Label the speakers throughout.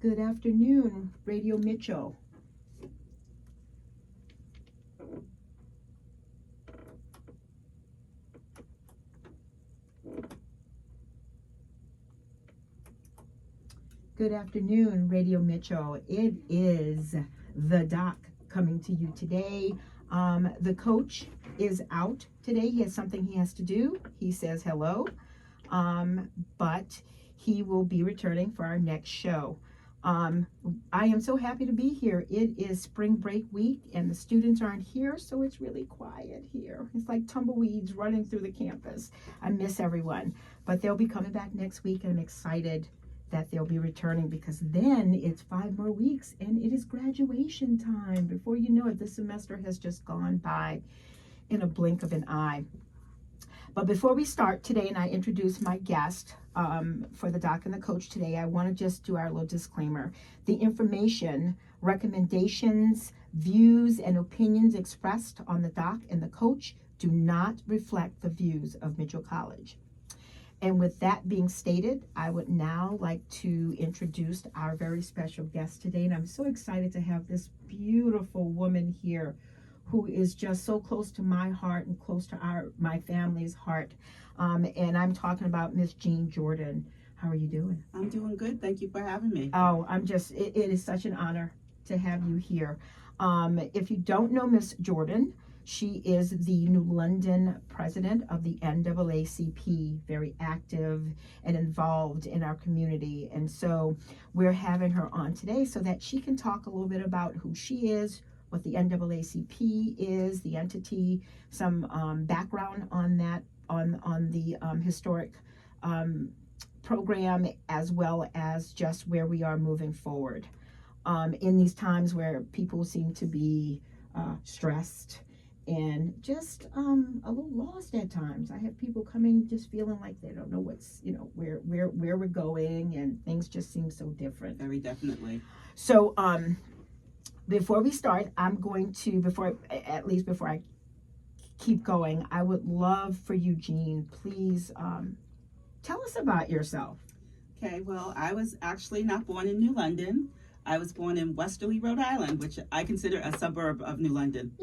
Speaker 1: Good afternoon, Radio Mitchell. Good afternoon, Radio Mitchell. It is the doc coming to you today. The coach is out today. He has something he has to do. He says hello, but he will be returning for our next show. I am so happy to be here. It is spring break week and the students aren't here, so it's really quiet here. It's like tumbleweeds running through the campus. I miss everyone, but they'll be coming back next week and I'm excited that they'll be returning because then it's 5 more weeks and it is graduation time. Before you know it, this semester has just gone by in a blink of an eye. But before we start today and I introduce my guest for the doc and the coach today, I want to just do our little disclaimer. The information, recommendations, views, and opinions expressed on the doc and the coach do not reflect the views of Mitchell College. And with that being stated, I would now like to introduce our very special guest today. And I'm so excited to have this beautiful woman here who is just so close to my heart and close to my family's heart. And I'm talking about Miss Jean Jordan. How are you doing?
Speaker 2: I'm doing good. Thank you for having me.
Speaker 1: Oh, it is such an honor to have you here. If you don't know Miss Jordan, she is the New London president of the NAACP, very active and involved in our community. And so we're having her on today so that she can talk a little bit about who she is, what the NAACP is, the entity, some background on that, on the historic program, as well as just where we are moving forward. In these times where people seem to be stressed and just a little lost at times. I have people coming just feeling like they don't know where we're going, and things just seem so different.
Speaker 2: Very definitely.
Speaker 1: So before we start, I'm going to, before I keep going, I would love for you, Jean, please tell us about yourself.
Speaker 2: Okay, well, I was actually not born in New London. I was born in Westerly, Rhode Island, which I consider a suburb of New London.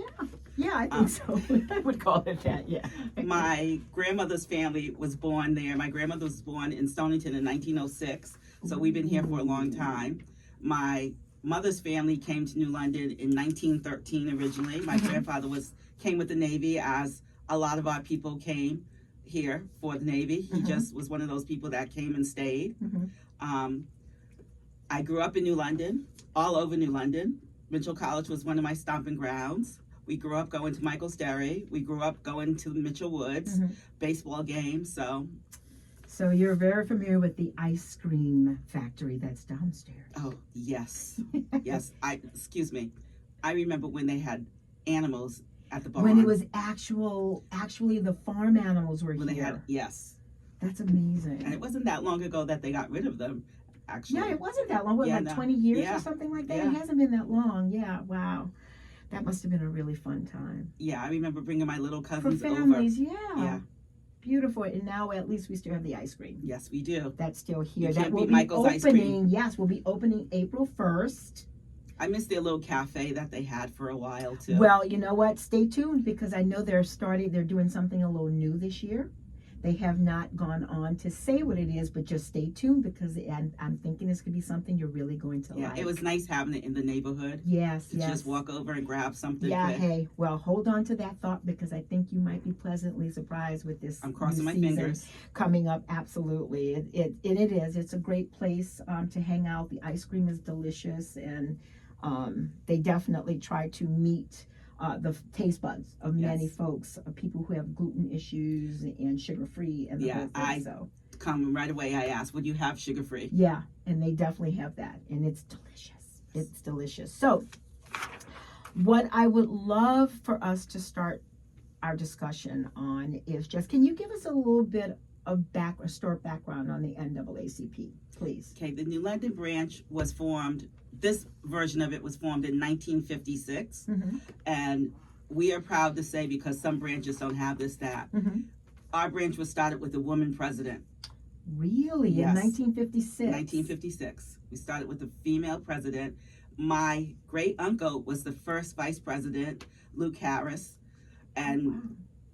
Speaker 1: Yeah, I think so. I would call it that, yeah.
Speaker 2: My grandmother's family was born there. My grandmother was born in Stonington in 1906, so we've been here for a long time. My mother's family came to New London in 1913 originally. My grandfather came with the Navy, as a lot of our people came here for the Navy. He just was one of those people that came and stayed. I grew up in New London, all over New London. Mitchell College was one of my stomping grounds. We grew up going to Michael's Dairy. We grew up going to Mitchell Woods, baseball games,
Speaker 1: So you're very familiar with the ice cream factory that's downstairs.
Speaker 2: Oh, yes. Yes. Excuse me. I remember when they had animals at the barn.
Speaker 1: When it was actually the farm animals were here.
Speaker 2: Yes.
Speaker 1: That's amazing.
Speaker 2: And it wasn't that long ago that they got rid of them, actually.
Speaker 1: Yeah, it wasn't that long. What, like 20 years or something like that?
Speaker 2: Yeah.
Speaker 1: It hasn't been that long. Yeah, wow. That must have been a really fun time.
Speaker 2: Yeah, I remember bringing my little cousins
Speaker 1: over. For families,
Speaker 2: over.
Speaker 1: Yeah. Beautiful. And now at least we still have the ice cream.
Speaker 2: Yes, we do.
Speaker 1: That's still here.
Speaker 2: That will be
Speaker 1: Michael's opening. Ice cream. Yes, we'll be opening April 1st.
Speaker 2: I miss their little cafe that they had for a while too.
Speaker 1: Well, you know what? Stay tuned because I know they're doing something a little new this year. They have not gone on to say what it is, but just stay tuned because I'm thinking this could be something you're really going to like.
Speaker 2: It was nice having it in the neighborhood.
Speaker 1: Yes,
Speaker 2: yes. Just walk over and grab something.
Speaker 1: Yeah, hey, well, hold on to that thought because I think you might be pleasantly surprised with this.
Speaker 2: I'm crossing my fingers.
Speaker 1: Coming up, absolutely. It is. It's a great place to hang out. The ice cream is delicious, and they definitely try to meet the taste buds of many folks, people who have gluten issues and sugar-free and the whole thing. So
Speaker 2: come right away. I asked, would you have sugar-free?
Speaker 1: Yeah, and they definitely have that, and it's delicious. It's delicious. So what I would love for us to start our discussion on is just, can you give us a little bit of historic background on the NAACP, please?
Speaker 2: Okay, the New London branch was formed. This version of it was formed in 1956, and we are proud to say, because some branches don't have this, that our branch was started with a woman president.
Speaker 1: Really?
Speaker 2: Yes.
Speaker 1: In 1956?
Speaker 2: 1956. We started with a female president. My great uncle was the first vice president, Luke Harris, and
Speaker 1: Wow.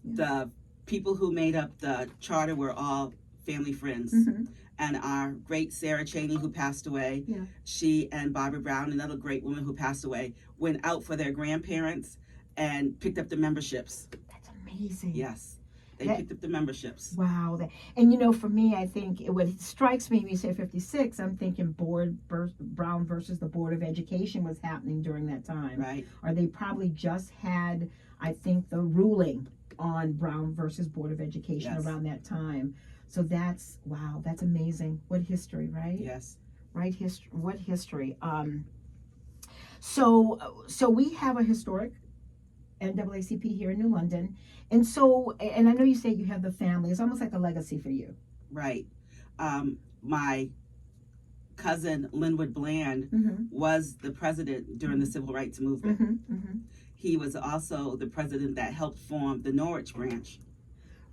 Speaker 1: Yeah.
Speaker 2: the people who made up the charter were all family friends.
Speaker 1: Mm-hmm.
Speaker 2: And our great Sarah Cheney, who passed away,
Speaker 1: Yeah.
Speaker 2: she and Barbara Brown, another great woman who passed away, went out for their grandparents and picked up the memberships.
Speaker 1: That's amazing.
Speaker 2: Yes, they
Speaker 1: That-
Speaker 2: picked up the memberships.
Speaker 1: Wow. And you know, for me, I think what strikes me when you say 56, I'm thinking Brown versus the Board of Education was happening during that time.
Speaker 2: Right.
Speaker 1: Or they probably just had, I think, the ruling on Brown versus Board of Education
Speaker 2: Yes.
Speaker 1: around that time. So that's, wow, that's amazing. What history, right?
Speaker 2: Yes.
Speaker 1: Right, history. What history? So we have a historic NAACP here in New London, and I know you say you have the family. It's almost like a legacy for you.
Speaker 2: Right. My cousin Linwood Bland
Speaker 1: Mm-hmm.
Speaker 2: was the president during the Civil Rights Movement.
Speaker 1: Mm-hmm. Mm-hmm.
Speaker 2: He was also the president that helped form the Norwich branch.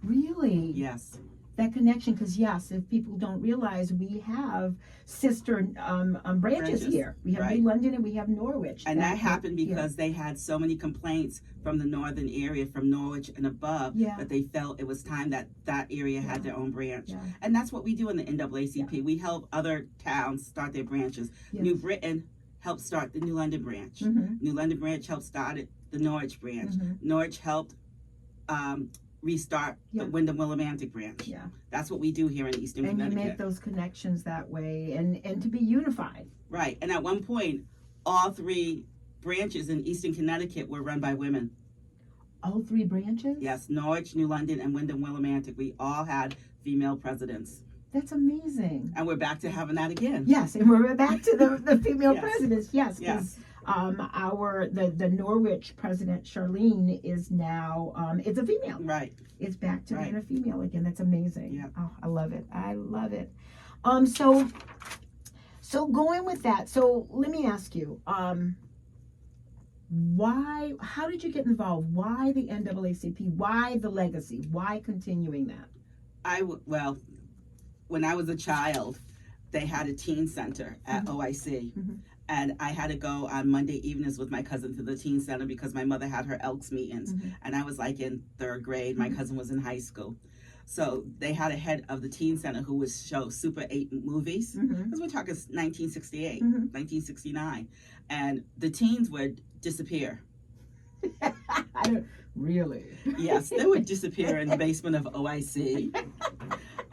Speaker 1: Really?
Speaker 2: Yes.
Speaker 1: That connection, because yes, if people don't realize, we have sister branches
Speaker 2: Branches,
Speaker 1: here. We have
Speaker 2: right.
Speaker 1: New London and we have Norwich.
Speaker 2: And that happened
Speaker 1: yeah.
Speaker 2: because they had so many complaints from the northern area, from Norwich and above,
Speaker 1: Yeah.
Speaker 2: that they felt it was time that that area had their own branch.
Speaker 1: Yeah.
Speaker 2: And that's what we do in the NAACP.
Speaker 1: Yeah.
Speaker 2: We help other towns start their branches.
Speaker 1: Yes.
Speaker 2: New Britain helped start the New London branch.
Speaker 1: Mm-hmm.
Speaker 2: New London branch helped start the Norwich branch.
Speaker 1: Mm-hmm.
Speaker 2: Norwich helped restart
Speaker 1: Yeah.
Speaker 2: the Wyndham Willimantic branch.
Speaker 1: Yeah.
Speaker 2: That's what we do here in Eastern
Speaker 1: And you
Speaker 2: Connecticut.
Speaker 1: make those connections that way, and to be unified.
Speaker 2: Right. And at one point, all three branches in Eastern Connecticut were run by women.
Speaker 1: All three branches?
Speaker 2: Yes, Norwich, New London, and Wyndham Willimantic. We all had female presidents.
Speaker 1: That's amazing.
Speaker 2: And we're back to having that again.
Speaker 1: Yes, and we're back to the female
Speaker 2: Yes.
Speaker 1: presidents. Yes,
Speaker 2: Yes.
Speaker 1: because the Norwich president Charlene is now it's a female.
Speaker 2: Right.
Speaker 1: It's back to
Speaker 2: Right.
Speaker 1: being a female again. That's amazing.
Speaker 2: Yeah.
Speaker 1: Oh, I love it. I love it. So going with that. So let me ask you, why? How did you get involved? Why the NAACP? Why the legacy? Why continuing that?
Speaker 2: Well, when I was a child, they had a teen center at OIC.
Speaker 1: Mhm.
Speaker 2: And I had to go on Monday evenings with my cousin to the teen center because my mother had her Elks meetings.
Speaker 1: Mhm.
Speaker 2: And I was like in third grade. My
Speaker 1: Mhm.
Speaker 2: cousin was in high school. So they had a head of the teen center who would show Super 8 movies.
Speaker 1: Mm-hmm.
Speaker 2: Because we're talking 1968,
Speaker 1: Mhm.
Speaker 2: 1969. And the teens would disappear.
Speaker 1: I don't really.
Speaker 2: Yes, they would disappear in the basement of OIC.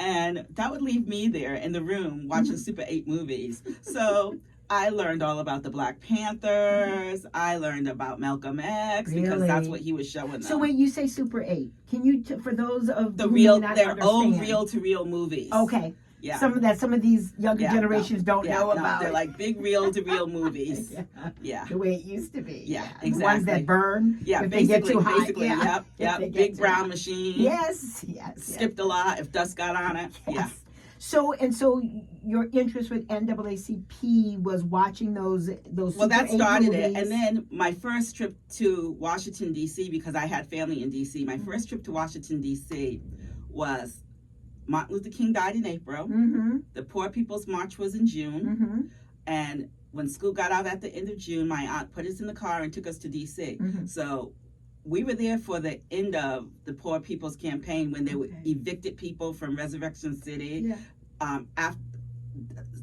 Speaker 2: And that would leave me there in the room watching Super 8 movies. So I learned all about the Black Panthers. I learned about Malcolm X because that's
Speaker 1: Really?
Speaker 2: what he was showing them.
Speaker 1: So wait, you say Super 8. Can you, for those of
Speaker 2: the
Speaker 1: who
Speaker 2: real,
Speaker 1: may not
Speaker 2: their own
Speaker 1: understand.
Speaker 2: reel-to-reel movies.
Speaker 1: Okay.
Speaker 2: Yeah.
Speaker 1: Some of these younger
Speaker 2: Yeah,
Speaker 1: generations don't
Speaker 2: Yeah,
Speaker 1: know
Speaker 2: no,
Speaker 1: about.
Speaker 2: they're like big reel-to-reel movies.
Speaker 1: Yeah.
Speaker 2: Yeah.
Speaker 1: The way it used to be.
Speaker 2: Yeah,
Speaker 1: The ones
Speaker 2: exactly.
Speaker 1: that burn.
Speaker 2: Yeah,
Speaker 1: if they get
Speaker 2: basically,
Speaker 1: too hot.
Speaker 2: basically,
Speaker 1: Yeah.
Speaker 2: yep.
Speaker 1: If they get
Speaker 2: Big
Speaker 1: too
Speaker 2: brown
Speaker 1: hot.
Speaker 2: machine.
Speaker 1: Yes.
Speaker 2: Skipped a lot if dust got on it. Yeah.
Speaker 1: Yes. So your interest with NAACP was watching those
Speaker 2: Well,
Speaker 1: Super
Speaker 2: that
Speaker 1: 8
Speaker 2: started it.
Speaker 1: movies.
Speaker 2: And then my first trip to Washington, D.C., because I had family in D.C., my
Speaker 1: Mm-hmm.
Speaker 2: first trip to Washington, D.C. was Martin Luther King died in April.
Speaker 1: Mm-hmm.
Speaker 2: The Poor People's March was in June.
Speaker 1: Mm-hmm.
Speaker 2: And when school got out at the end of June, my aunt put us in the car and took us to D.C.
Speaker 1: Mm-hmm.
Speaker 2: So we were there for the end of the Poor People's Campaign when they
Speaker 1: Okay.
Speaker 2: evicted people from Resurrection City.
Speaker 1: Yeah.
Speaker 2: After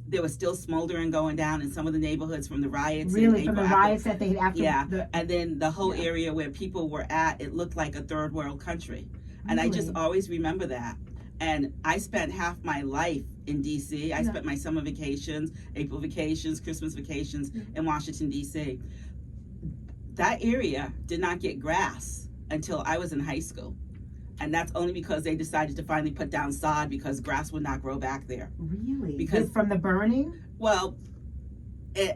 Speaker 2: there was still smoldering going down in some of the neighborhoods from the riots.
Speaker 1: Really,
Speaker 2: in
Speaker 1: from the
Speaker 2: April after-
Speaker 1: riots that they had after.
Speaker 2: Yeah, and then the whole
Speaker 1: Yeah.
Speaker 2: area where people were at, it looked like a third world country. And I just
Speaker 1: Really?
Speaker 2: always remember that. And I spent half my life in D.C. I
Speaker 1: Yeah.
Speaker 2: spent my summer vacations, April vacations, Christmas vacations in Washington, D.C. That area did not get grass until I was in high school. And that's only because they decided to finally put down sod because grass would not grow back there.
Speaker 1: Really?
Speaker 2: Because-
Speaker 1: From the burning?
Speaker 2: Well,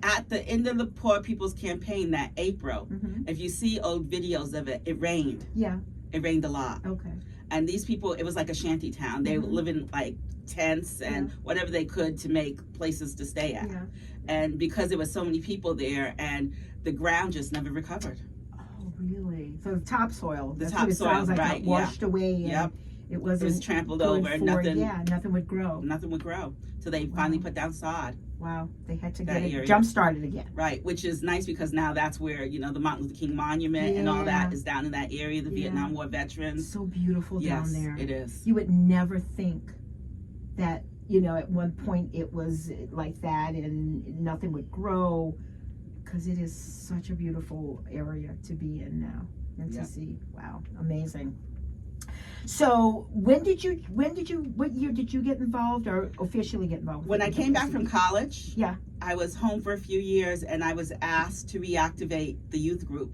Speaker 2: at the end of the Poor People's Campaign that April,
Speaker 1: Mm-hmm.
Speaker 2: if you see old videos of it, it rained.
Speaker 1: Yeah.
Speaker 2: It rained a lot.
Speaker 1: Okay.
Speaker 2: And these people, it was like a shanty town. They
Speaker 1: Mhm.
Speaker 2: would live in like tents and whatever they could to make places to stay at.
Speaker 1: Yeah.
Speaker 2: And because there was so many people there and the ground just never recovered.
Speaker 1: Oh, really? So the topsoil.
Speaker 2: The
Speaker 1: That's what it
Speaker 2: topsoil,
Speaker 1: sounds like.
Speaker 2: right,
Speaker 1: Got washed away. And,
Speaker 2: Yep.
Speaker 1: It wasn't.
Speaker 2: It was trampled
Speaker 1: good
Speaker 2: over.
Speaker 1: for-
Speaker 2: Nothing.
Speaker 1: Yeah, nothing would grow.
Speaker 2: Nothing would grow. So they finally put down sod.
Speaker 1: Wow, they had to
Speaker 2: That
Speaker 1: get it
Speaker 2: area.
Speaker 1: jump started again.
Speaker 2: Right, which is nice because now that's where, you know, the Martin Luther King Monument and all that is down in that area, the Vietnam War veterans.
Speaker 1: So beautiful down there.
Speaker 2: Yes, it is.
Speaker 1: You would never think that, you know, at one point it was like that and nothing would grow, because it is such a beautiful area to be in now and to see. Wow, amazing. So what year did you get involved or officially get involved?
Speaker 2: When I came back from college,
Speaker 1: yeah,
Speaker 2: I was home for a few years and I was asked to reactivate the youth group.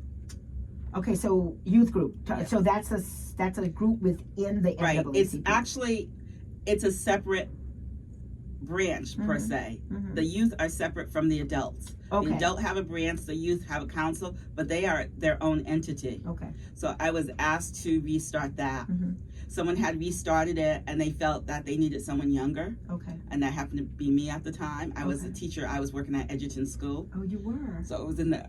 Speaker 1: Okay, so youth group.
Speaker 2: Yes.
Speaker 1: So that's a group within the
Speaker 2: Right.
Speaker 1: NAACP.
Speaker 2: It's a separate branch per se. The youth are separate from the adults.
Speaker 1: Okay.
Speaker 2: The adult have a branch, the youth have a council, but they are their own entity.
Speaker 1: Okay.
Speaker 2: So I was asked to restart that. Someone had restarted it and they felt that they needed someone younger.
Speaker 1: Okay.
Speaker 2: And that happened to be me at the time. I was a teacher. I was working at Edgerton School.
Speaker 1: Oh, you were.
Speaker 2: So it was in the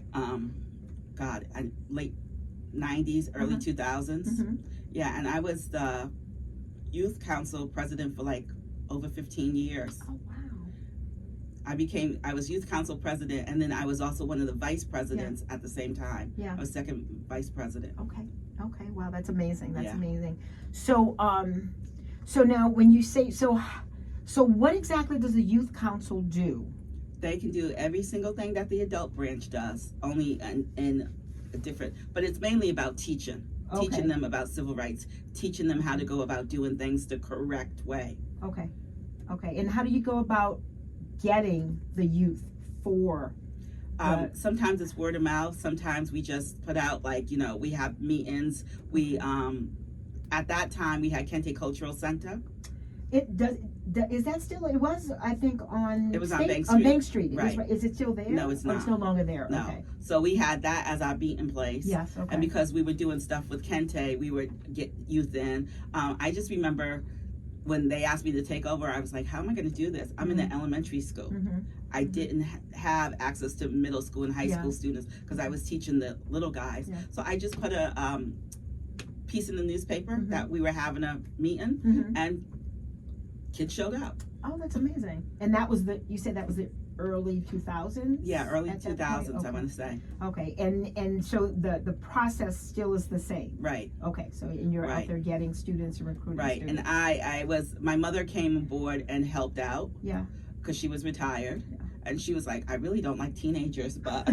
Speaker 2: late 90s, early 2000s. Yeah, and I was the youth council president for like over 15 years.
Speaker 1: Oh, wow.
Speaker 2: I was youth council president, and then I was also one of the vice presidents at the same time.
Speaker 1: Yeah.
Speaker 2: I was second vice president.
Speaker 1: Okay. Wow, that's amazing. That's
Speaker 2: Yeah.
Speaker 1: amazing. So, so now when you say so what exactly does the youth council do?
Speaker 2: They can do every single thing that the adult branch does, only in a different, but it's mainly about teaching.
Speaker 1: Okay.
Speaker 2: Teaching them about civil rights, teaching them how to go about doing things the correct way.
Speaker 1: Okay. And how do you go about getting the youth for?
Speaker 2: Sometimes it's word of mouth. Sometimes we just put out, like, you know, we have meetings. We at that time we had Kente Cultural Center.
Speaker 1: It does. Is that still? It was, I think, on.
Speaker 2: It was on Bank
Speaker 1: On
Speaker 2: Street.
Speaker 1: Bank Street.
Speaker 2: Right.
Speaker 1: Is it still there?
Speaker 2: No, it's
Speaker 1: Or
Speaker 2: not.
Speaker 1: it's no longer there.
Speaker 2: No.
Speaker 1: Okay.
Speaker 2: So we had that as our meeting place.
Speaker 1: Yes. Okay.
Speaker 2: And because we were doing stuff with Kente, we would get youth in. I just remember when they asked me to take over, I was like, how am I going to do this? I'm in an elementary school. I didn't have access to middle school and high school students because I was teaching the little guys.
Speaker 1: Yeah.
Speaker 2: So I just put a piece in the newspaper that we were having a meeting, and kids showed up.
Speaker 1: Oh, that's amazing. And that was you said that was the early 2000s?
Speaker 2: Yeah, early
Speaker 1: At that point?
Speaker 2: 2000s,
Speaker 1: Okay.
Speaker 2: I want to say.
Speaker 1: Okay, and so the process still is the same.
Speaker 2: Right.
Speaker 1: Okay, so and you're out
Speaker 2: Right.
Speaker 1: there getting students and recruiting
Speaker 2: Right.
Speaker 1: students.
Speaker 2: And my mother came aboard and helped out.
Speaker 1: Yeah.
Speaker 2: Because she was retired. And she was like, I really don't like teenagers, but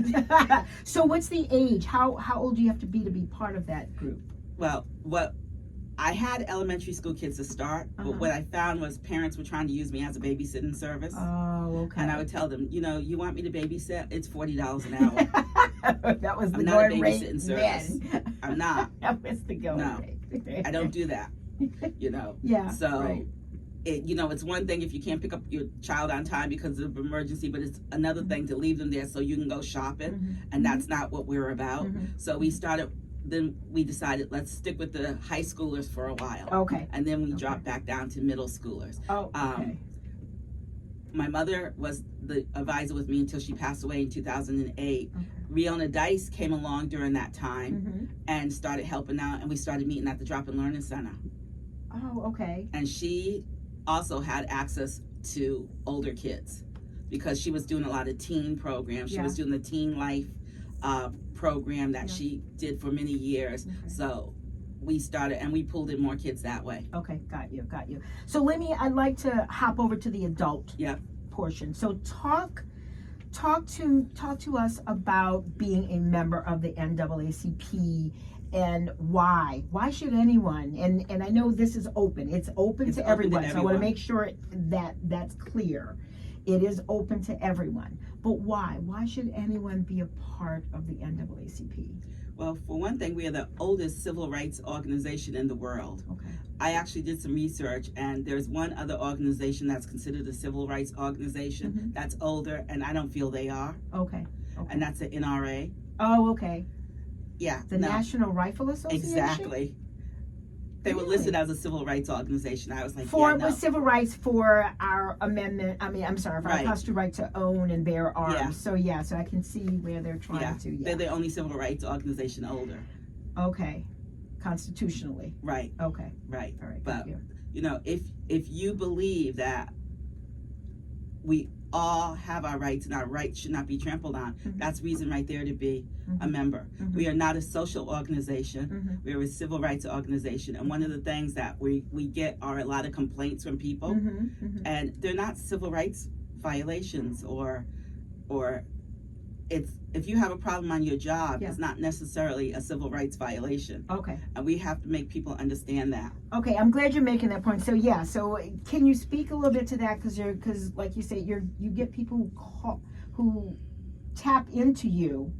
Speaker 1: So what's the age? How old do you have to be part of that group?
Speaker 2: well, what I had elementary school kids to start, but what I found was parents were trying to use me as a babysitting service.
Speaker 1: Oh, okay.
Speaker 2: And I would tell them, you know, you want me to babysit? It's $40 an hour.
Speaker 1: That was the
Speaker 2: I'm not a
Speaker 1: going rate
Speaker 2: babysitting service.
Speaker 1: then.
Speaker 2: I'm not.
Speaker 1: That was the going
Speaker 2: No.
Speaker 1: rate.
Speaker 2: I don't do that. You know.
Speaker 1: Yeah.
Speaker 2: So
Speaker 1: right.
Speaker 2: it's one thing if you can't pick up your child on time because of emergency, but it's another thing to leave them there so you can go shopping, and that's not what we're about. So then we decided, let's stick with the high schoolers for a while.
Speaker 1: Okay.
Speaker 2: And then we dropped back down to middle schoolers.
Speaker 1: Oh, okay.
Speaker 2: My mother was the advisor with me until she passed away in 2008.
Speaker 1: Okay.
Speaker 2: Riona Dice came along during that time and started helping out, and we started meeting at the Drop and Learning Center.
Speaker 1: Oh, okay.
Speaker 2: And she also had access to older kids because she was doing a lot of teen programs. She was doing the Teen Life program that she did for many years.
Speaker 1: Okay.
Speaker 2: So we started, and we pulled in more kids that way.
Speaker 1: Okay, got you. So I'd like to hop over to the adult portion. So talk to us about being a member of the NAACP and why should anyone, and I know this is open, it's open to everyone, so I want to make sure that that's clear. It is open to everyone, but why should anyone be a part of the NAACP?
Speaker 2: Well, for one thing, we are the oldest civil rights organization in the world.
Speaker 1: Okay.
Speaker 2: I actually did some research, and there's one other organization that's considered a civil rights organization that's older, and I don't feel they are.
Speaker 1: Okay.
Speaker 2: And that's the NRA.
Speaker 1: Oh, okay.
Speaker 2: Yeah.
Speaker 1: The National Rifle Association?
Speaker 2: Exactly. They were listed as a civil rights organization. I was like,
Speaker 1: with civil rights for our amendment. I mean, I'm sorry, for our constitutional right to own and bear arms.
Speaker 2: Yeah.
Speaker 1: So I can see where they're trying to. Yeah.
Speaker 2: They're the only civil rights organization older.
Speaker 1: Okay, constitutionally.
Speaker 2: Right,
Speaker 1: Okay.
Speaker 2: right.
Speaker 1: All right.
Speaker 2: But
Speaker 1: Got you.
Speaker 2: you know, if you believe that we all have our rights and our rights should not be trampled on,
Speaker 1: Mhm.
Speaker 2: that's reason right there to be a
Speaker 1: Mhm.
Speaker 2: member.
Speaker 1: Mhm.
Speaker 2: We are not a social organization.
Speaker 1: Mhm.
Speaker 2: We're a civil rights organization, and one of the things that we get are a lot of complaints from people,
Speaker 1: Mhm. Mhm.
Speaker 2: and they're not civil rights violations, or it's, if you have a problem on your job,
Speaker 1: Yeah.
Speaker 2: it's not necessarily a civil rights violation,
Speaker 1: Okay.
Speaker 2: and we have to make people understand that.
Speaker 1: Okay, I'm glad you're making that point. So yeah, so can you speak a little bit to that? Because like you say, you get people who tap into you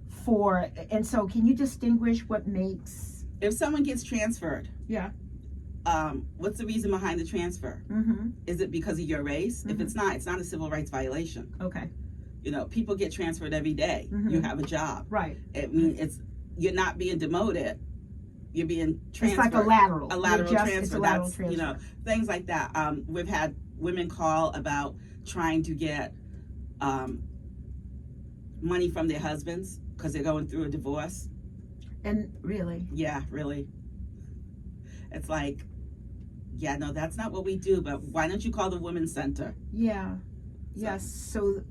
Speaker 1: for, and so can you distinguish what makes?
Speaker 2: If someone gets transferred,
Speaker 1: Yeah.
Speaker 2: What's the reason behind the transfer?
Speaker 1: Mm-hmm.
Speaker 2: Is it because of your race?
Speaker 1: Mhm.
Speaker 2: If it's not a civil rights violation.
Speaker 1: Okay.
Speaker 2: You know, people get transferred every day.
Speaker 1: Mhm.
Speaker 2: You have a job.
Speaker 1: Right.
Speaker 2: I mean, you're not being demoted. You're being transferred.
Speaker 1: It's like a lateral.
Speaker 2: transfer.
Speaker 1: It's a lateral
Speaker 2: That's,
Speaker 1: transfer.
Speaker 2: you know, things like that. We've had women call about trying to get money from their husbands because they're going through a divorce.
Speaker 1: And really.
Speaker 2: Yeah, really. It's like, yeah, no, that's not what we do. But why don't you call the women's center?
Speaker 1: Yeah. Yes. So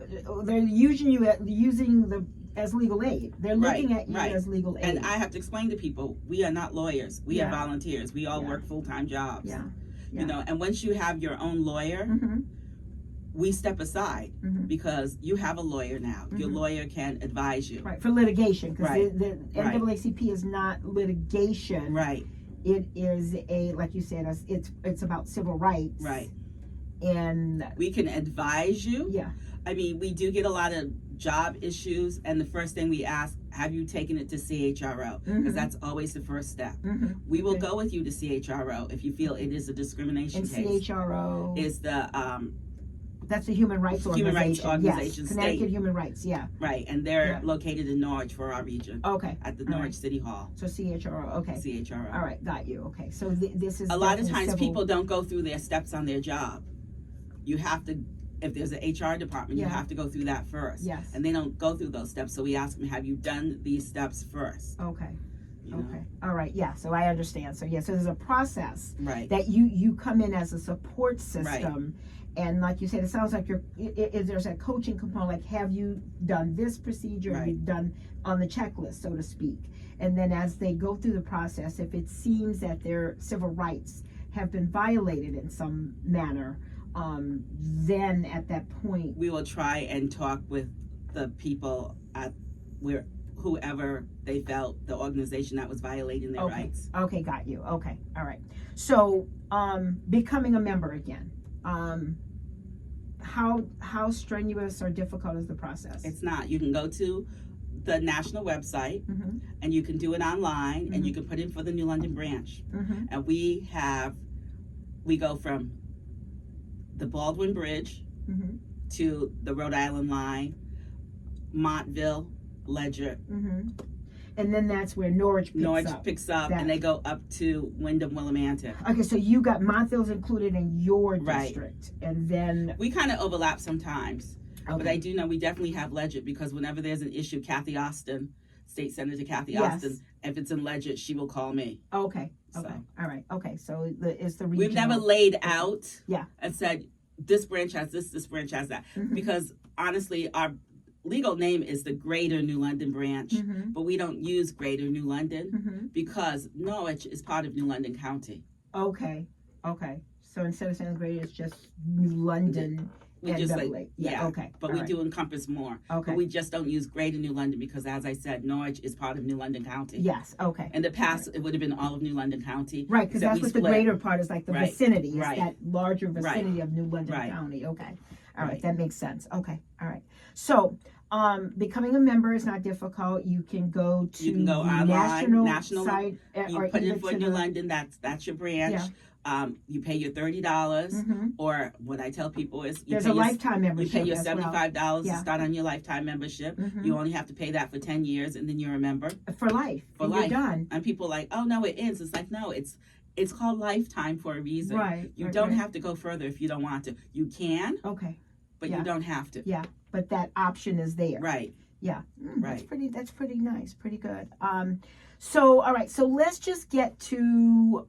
Speaker 1: they're using the as legal aid. They're looking at you as legal aid.
Speaker 2: And I have to explain to people, we are not lawyers. We are volunteers. We all
Speaker 1: Yeah.
Speaker 2: work full-time jobs.
Speaker 1: Yeah.
Speaker 2: You know, and once you have your own lawyer,
Speaker 1: Mm-hmm.
Speaker 2: we step aside
Speaker 1: Mhm.
Speaker 2: because you have a lawyer now. Your
Speaker 1: Mhm.
Speaker 2: lawyer can advise you.
Speaker 1: Right, for litigation, because
Speaker 2: Right.
Speaker 1: the
Speaker 2: Right.
Speaker 1: NAACP is not litigation.
Speaker 2: Right,
Speaker 1: It is like you said, it's about civil rights.
Speaker 2: right.
Speaker 1: And
Speaker 2: We can advise you.
Speaker 1: yeah,
Speaker 2: I mean, we do get a lot of job issues, and the first thing we ask, have you taken it to CHRO? Because
Speaker 1: Mhm.
Speaker 2: that's always the first step.
Speaker 1: mm-hmm.
Speaker 2: We will
Speaker 1: Okay.
Speaker 2: go with you to CHRO if you feel it is a discrimination
Speaker 1: And
Speaker 2: case.
Speaker 1: CHRO
Speaker 2: Is the
Speaker 1: that's the Human Rights Organization.
Speaker 2: Human Rights Organization,
Speaker 1: Yes, Connecticut
Speaker 2: state.
Speaker 1: Human Rights. Yeah.
Speaker 2: right, and they're
Speaker 1: Yeah.
Speaker 2: located in Norwich for our region
Speaker 1: Okay.
Speaker 2: at the
Speaker 1: All
Speaker 2: Norwich
Speaker 1: right.
Speaker 2: City Hall.
Speaker 1: So CHRO. Okay.
Speaker 2: CHRO.
Speaker 1: All right. Got you. Okay. So this is
Speaker 2: A lot of
Speaker 1: definitely
Speaker 2: times
Speaker 1: civil.
Speaker 2: people don't go through their steps on their job. You have to, if there's an HR department, you
Speaker 1: Yeah.
Speaker 2: have to go through that first.
Speaker 1: Yes.
Speaker 2: And they don't go through those steps, so we ask them, have you done these steps first?
Speaker 1: Okay.
Speaker 2: You know?
Speaker 1: Okay. All right. Yeah. So I understand. So yeah. So there's a process
Speaker 2: Right.
Speaker 1: that you come in as a support system, and like you said, it sounds like there's a coaching component. Like, have you done this procedure?
Speaker 2: Right.
Speaker 1: You've done on the checklist, so to speak. And then as they go through the process, if it seems that their civil rights have been violated in some manner, then at that point,
Speaker 2: We will try and talk with the people at whoever they felt, the organization that was violating their
Speaker 1: Okay.
Speaker 2: rights.
Speaker 1: Okay, got you. Okay, all right. So, becoming a member again, how strenuous or difficult is the process?
Speaker 2: It's not. You can go to the national website
Speaker 1: Mm-hmm.
Speaker 2: and you can do it online, and
Speaker 1: Mhm.
Speaker 2: you can put in for the New London branch.
Speaker 1: Mm-hmm.
Speaker 2: And we go from the Baldwin Bridge
Speaker 1: Mm-hmm.
Speaker 2: to the Rhode Island line, Montville, Ledger.
Speaker 1: Mm-hmm. And then that's where Norwich
Speaker 2: Picks up,
Speaker 1: That-
Speaker 2: and they go up to Wyndham, Willimantic.
Speaker 1: Okay, so you got Montville's included in your
Speaker 2: Right.
Speaker 1: district, and then
Speaker 2: We kind of overlap sometimes,
Speaker 1: okay.
Speaker 2: but I do know we definitely have Ledger, because whenever there's an issue, Kathy Austin, State Senator Kathy
Speaker 1: Yes.
Speaker 2: Austin, if it's in Ledger, she will call me.
Speaker 1: Okay,
Speaker 2: So.
Speaker 1: okay, all right, okay. So it's the
Speaker 2: We've
Speaker 1: regional.
Speaker 2: never laid out
Speaker 1: Yeah.
Speaker 2: and said, this branch has this branch has that.
Speaker 1: Mhm.
Speaker 2: Because honestly, our legal name is the Greater New London branch,
Speaker 1: Mhm.
Speaker 2: but we don't use Greater New London
Speaker 1: Mhm.
Speaker 2: because Norwich is part of New London County.
Speaker 1: Okay, okay. So instead of saying great, it's just New London.
Speaker 2: We
Speaker 1: and
Speaker 2: just
Speaker 1: double
Speaker 2: like,
Speaker 1: A.
Speaker 2: yeah,
Speaker 1: Okay,
Speaker 2: but
Speaker 1: all
Speaker 2: we
Speaker 1: right.
Speaker 2: do encompass more.
Speaker 1: Okay.
Speaker 2: But we just don't use Greater New London because, as I said, Norwich is part of New London County.
Speaker 1: Yes. Okay.
Speaker 2: In the past, it would have been all of New London County.
Speaker 1: Right, because
Speaker 2: except
Speaker 1: that's
Speaker 2: we
Speaker 1: what the
Speaker 2: split.
Speaker 1: greater part is, like the
Speaker 2: Right,
Speaker 1: vicinity. It's
Speaker 2: right,
Speaker 1: that larger vicinity of New London
Speaker 2: right.
Speaker 1: County. Okay. All right,
Speaker 2: Right.
Speaker 1: that makes sense. Okay. All right. So, becoming a member is not difficult. You can go to
Speaker 2: You can go
Speaker 1: the
Speaker 2: online,
Speaker 1: national site,
Speaker 2: You
Speaker 1: or
Speaker 2: put in
Speaker 1: even
Speaker 2: for
Speaker 1: to
Speaker 2: New
Speaker 1: the.
Speaker 2: London. That's your branch.
Speaker 1: Yeah.
Speaker 2: You pay your $30,
Speaker 1: Mhm.
Speaker 2: or what I tell people is, you
Speaker 1: There's
Speaker 2: pay
Speaker 1: a lifetime
Speaker 2: you
Speaker 1: membership.
Speaker 2: pay your
Speaker 1: as well.
Speaker 2: $75
Speaker 1: Yeah.
Speaker 2: to start on your lifetime membership.
Speaker 1: Mhm.
Speaker 2: You only have to pay that for 10 years, and then you're a member.
Speaker 1: For life.
Speaker 2: For
Speaker 1: and
Speaker 2: life.
Speaker 1: You're done.
Speaker 2: And people are like, oh no, it is. It's like, no, it's called lifetime for a reason.
Speaker 1: Right.
Speaker 2: You
Speaker 1: right,
Speaker 2: don't
Speaker 1: right.
Speaker 2: have to go further if you don't want to. You can,
Speaker 1: Okay.
Speaker 2: but
Speaker 1: Yeah.
Speaker 2: you don't have to.
Speaker 1: Yeah. But that option is there.
Speaker 2: Right.
Speaker 1: Yeah.
Speaker 2: Right.
Speaker 1: That's pretty nice. Pretty good. So, all right. So let's just get to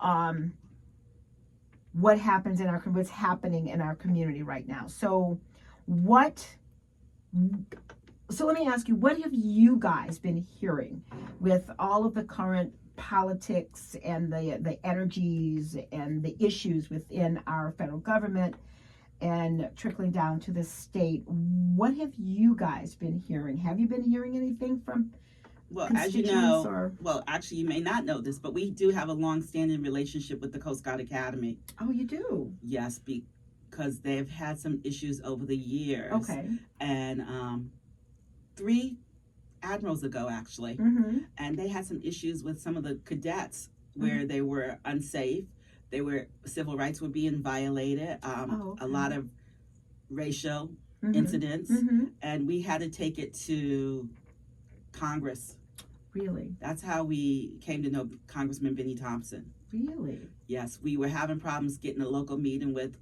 Speaker 1: what's happening in our community right now. So let me ask you, what have you guys been hearing with all of the current politics and the energies and the issues within our federal government and trickling down to the state? What have you guys been hearing? Have you been hearing anything from
Speaker 2: Well, as you know, actually, you may not know this, but we do have a long-standing relationship with the Coast Guard Academy.
Speaker 1: Oh, you do?
Speaker 2: Yes, because they've had some issues over the years.
Speaker 1: Okay.
Speaker 2: And 3 admirals ago, actually, and they had some issues with some of the cadets where they were unsafe. Civil rights were being violated. A lot of racial incidents, and we had to take it to Congress.
Speaker 1: Really?
Speaker 2: That's how we came to know Congressman Benny Thompson.
Speaker 1: Really?
Speaker 2: Yes, we were having problems getting a local meeting with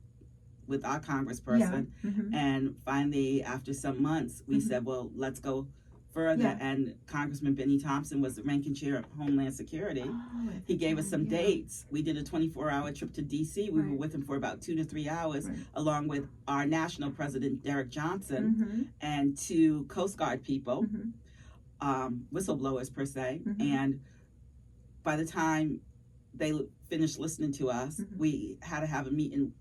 Speaker 2: our congressperson, and finally, after some months, we said, well, let's go further. And Congressman Benny Thompson was the ranking chair of Homeland Security. He gave us some dates. We did a 24-hour trip to D.C. We were with him for about 2 to 3 hours, along with our national president, Derek Johnson, and 2 Coast Guard people, whistleblowers per se. And by the time they finished listening to us, we had to have a meeting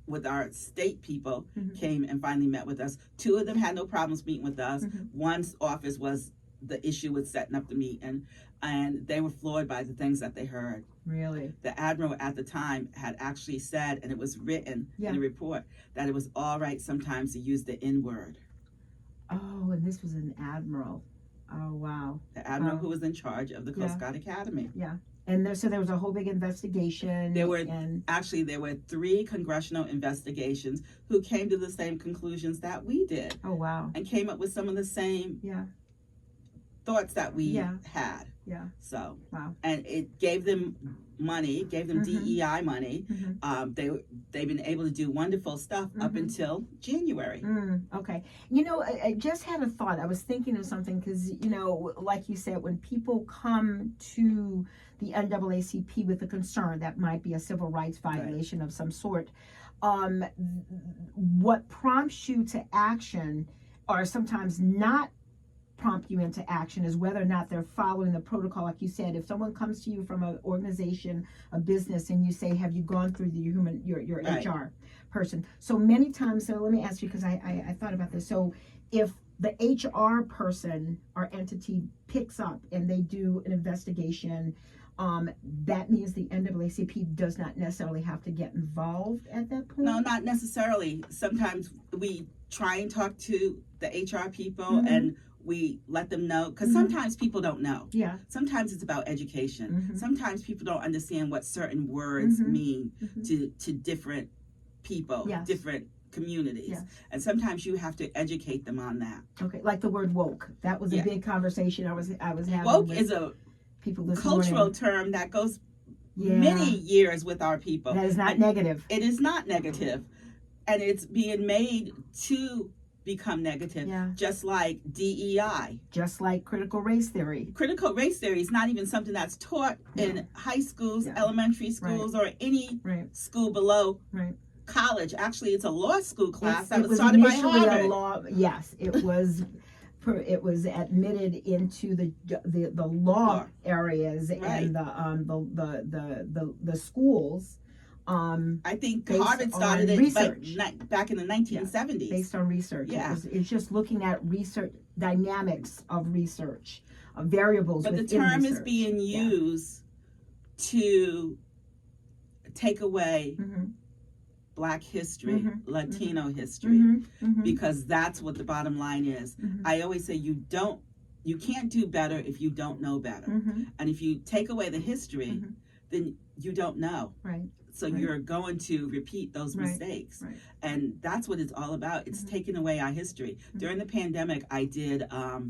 Speaker 2: with our state people, came and finally met with us. 2 of them had no problems meeting with us. One's office was the issue with setting up the meeting, and they were floored by the things that they heard.
Speaker 1: Really?
Speaker 2: The admiral at the time had actually said, and it was written in a report, that it was all right sometimes to use the N-word.
Speaker 1: Oh, and this was an admiral. Oh, wow.
Speaker 2: The admiral who was in charge of the Coast Guard Academy.
Speaker 1: Yeah. And so there was a whole big investigation.
Speaker 2: There were 3 congressional investigations who came to the same conclusions that we did.
Speaker 1: Oh, wow.
Speaker 2: And came up with some of the same thoughts that we had.
Speaker 1: Yeah.
Speaker 2: So,
Speaker 1: wow.
Speaker 2: And it gave them money, gave them DEI money. They've been able to do wonderful stuff up until January.
Speaker 1: Okay. You know, I just had a thought. I was thinking of something because, you know, like you said, when people come to the NAACP with a concern that might be a civil rights violation of some sort, what prompts you to action, or sometimes not prompt you into action, is whether or not they're following the protocol. Like you said, if someone comes to you from an organization, a business, and you say, have you gone through your HR person? So many times, so let me ask you, because I thought about this. So if the HR person or entity picks up and they do an investigation, that means the NAACP does not necessarily have to get involved at that point?
Speaker 2: No, not necessarily. Sometimes we try and talk to the HR people and we let them know, because sometimes people don't know.
Speaker 1: Yeah.
Speaker 2: Sometimes it's about education. Sometimes people don't understand what certain words mean to different people, different communities. And sometimes you have to educate them on that.
Speaker 1: Okay, like the word woke. That was a big conversation I was having.
Speaker 2: Woke is a
Speaker 1: people this
Speaker 2: cultural
Speaker 1: morning.
Speaker 2: Term that goes many years with our people.
Speaker 1: That is not negative.
Speaker 2: It is not negative. And it's being made to become negative, just like DEI.
Speaker 1: Just like critical race theory.
Speaker 2: Critical race theory is not even something that's taught in high schools, elementary schools, or any school below college. Actually, it's a law school class that was started by Harvard.
Speaker 1: It was. It was admitted into the law areas and the schools.
Speaker 2: I think Harvard started it back in the 1970s.
Speaker 1: Based on research.
Speaker 2: Yeah.
Speaker 1: It's just looking at research, dynamics of research, variables within research.
Speaker 2: But the term is being used to take away Black history, Latino history, because that's what the bottom line is. I always say you can't do better if you don't know better. And if you take away the history, then you don't know.
Speaker 1: Right.
Speaker 2: So you're going to repeat those mistakes. Right. And that's what it's all about. It's taking away our history. During the pandemic, I did a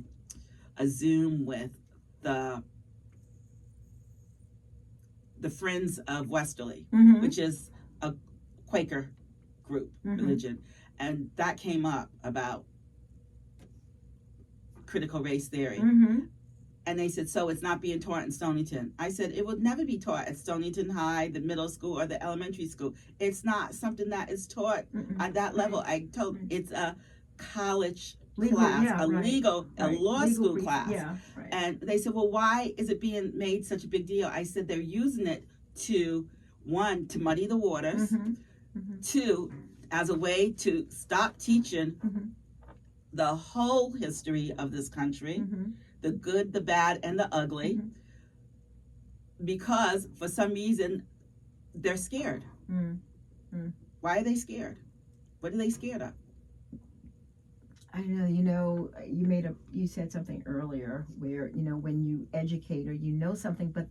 Speaker 2: Zoom with the Friends of Westerly, which is a Quaker group, religion. And that came up about critical race theory.
Speaker 1: Mm-hmm.
Speaker 2: And they said, so it's not being taught in Stonington. I said, it would never be taught at Stonington High, the middle school, or the elementary school. It's not something that is taught at that level. I told it's a college class, a law school class.
Speaker 1: Yeah, right.
Speaker 2: And they said, well, why is it being made such a big deal? I said, they're using it to, one, to muddy the waters, two, as a way to stop teaching the whole history of this country, the good, the bad, and the ugly, because for some reason they're scared. Why are they scared? What are they scared of?
Speaker 1: I know, you said something earlier where, when you educate or you know something, but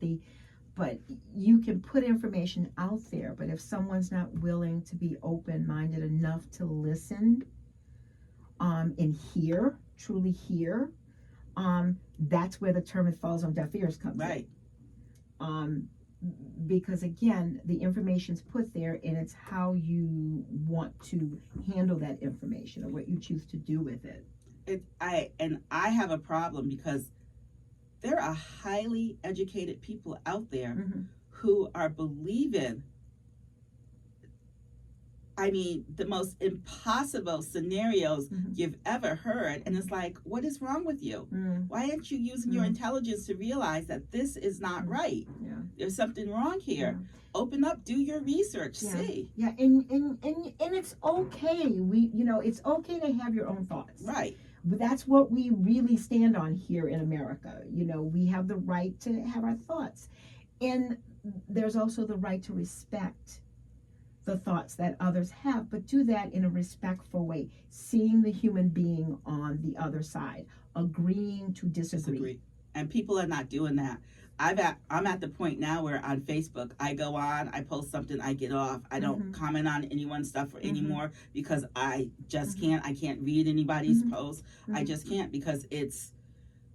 Speaker 1: you can put information out there, but if someone's not willing to be open-minded enough to listen, and hear, truly hear, that's where the term "it falls on deaf ears" comes in. Because again, the information's put there, and it's how you want to handle that information or what you choose to do with it.
Speaker 2: I have a problem because there are highly educated people out there who are believing, the most impossible scenarios you've ever heard. And it's like, what is wrong with you? Why aren't you using your intelligence to realize that this is not right?
Speaker 1: Yeah.
Speaker 2: There's something wrong here. Yeah. Open up, do your research, see.
Speaker 1: Yeah, and it's okay. It's okay to have your own thoughts.
Speaker 2: Right.
Speaker 1: That's what we really stand on here in America. We have the right to have our thoughts. And there's also the right to respect the thoughts that others have, but do that in a respectful way, seeing the human being on the other side, agreeing to disagree.
Speaker 2: And people are not doing that. I'm at the point now where on Facebook, I go on, I post something, I get off. I don't comment on anyone's stuff anymore because I just can't. I can't read anybody's posts. I just can't, because it's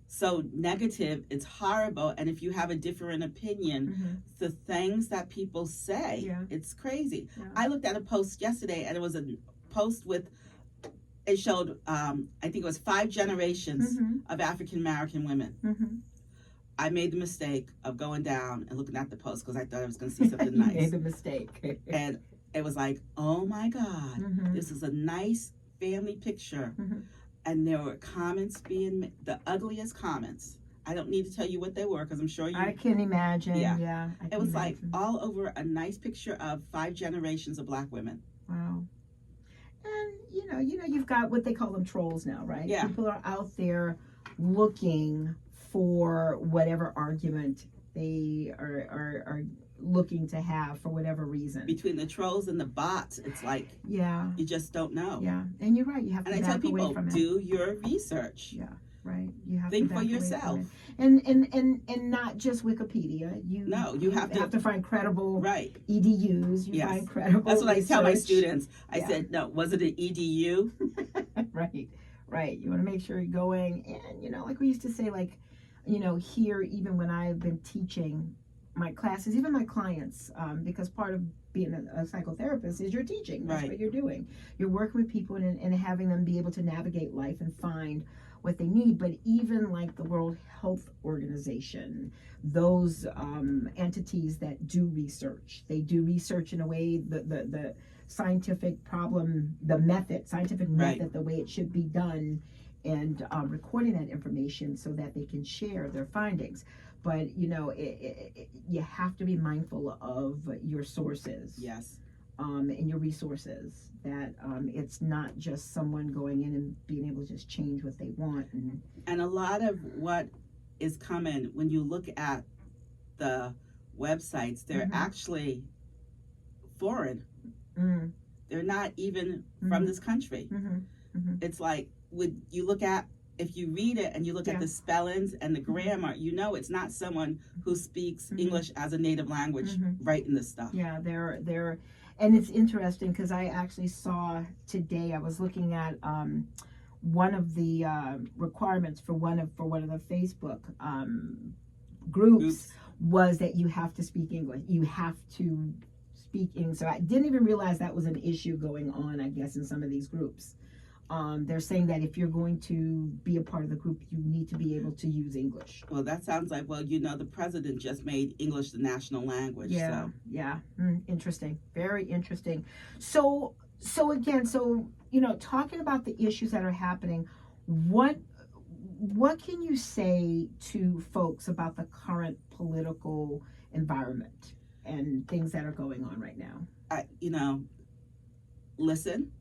Speaker 2: so negative, it's horrible. And if you have a different opinion, the things that people say, it's crazy. Yeah. I looked at a post yesterday, and it was a post with, it showed, I think it was 5 generations of African American women. I made the mistake of going down and looking at the post because I thought I was going to see something nice.
Speaker 1: You made the mistake.
Speaker 2: And it was like, oh my God, this is a nice family picture. And there were comments being the ugliest comments. I don't need to tell you what they were because I'm sure you.
Speaker 1: I can imagine. Yeah.
Speaker 2: It was like all over a nice picture of 5 generations of Black women.
Speaker 1: Wow. And you've got what they call them trolls now, right?
Speaker 2: Yeah.
Speaker 1: People are out there looking for whatever argument they are looking to have for whatever reason.
Speaker 2: Between the trolls and the bots, it's like, you just don't know.
Speaker 1: Yeah, and you're right. You have to back away from it.
Speaker 2: And I tell people, do your research.
Speaker 1: Yeah, right. You have
Speaker 2: think
Speaker 1: to
Speaker 2: for yourself,
Speaker 1: and not just Wikipedia. You have to find credible EDUs. Find credible.
Speaker 2: That's what
Speaker 1: research.
Speaker 2: I tell my students. I said, no, was it an EDU?
Speaker 1: Right. You want to make sure you're going, and like we used to say, like, here, even when I've been teaching my classes, even my clients, because part of being a psychotherapist is you're teaching. That's what you're doing. You're working with people and having them be able to navigate life and find what they need. But even like the World Health Organization, those entities that do research, they do research in a way, the scientific method, the way it should be done, and recording that information so that they can share their findings. But you have to be mindful of your sources.
Speaker 2: Yes.
Speaker 1: And your resources. That it's not just someone going in and being able to just change what they want.
Speaker 2: And a lot of what is coming, when you look at the websites, they're actually foreign. They're not even from this country. It's like, you look at, if you read it and you look at the spellings and the grammar, it's not someone who speaks English as a native language writing this stuff.
Speaker 1: Yeah, they're, and it's interesting because I actually saw today, I was looking at one of the requirements for one of the Facebook groups was that you have to speak English. You have to speak English. So I didn't even realize that was an issue going on, I guess, in some of these groups. They're saying that if you're going to be a part of the group, you need to be able to use English.
Speaker 2: Well, that sounds like, well, the president just made English the national language.
Speaker 1: Yeah,
Speaker 2: So.
Speaker 1: yeah. Interesting. Very interesting. So again, talking about the issues that are happening, what can you say to folks about the current political environment and things that are going on right now?
Speaker 2: Listen.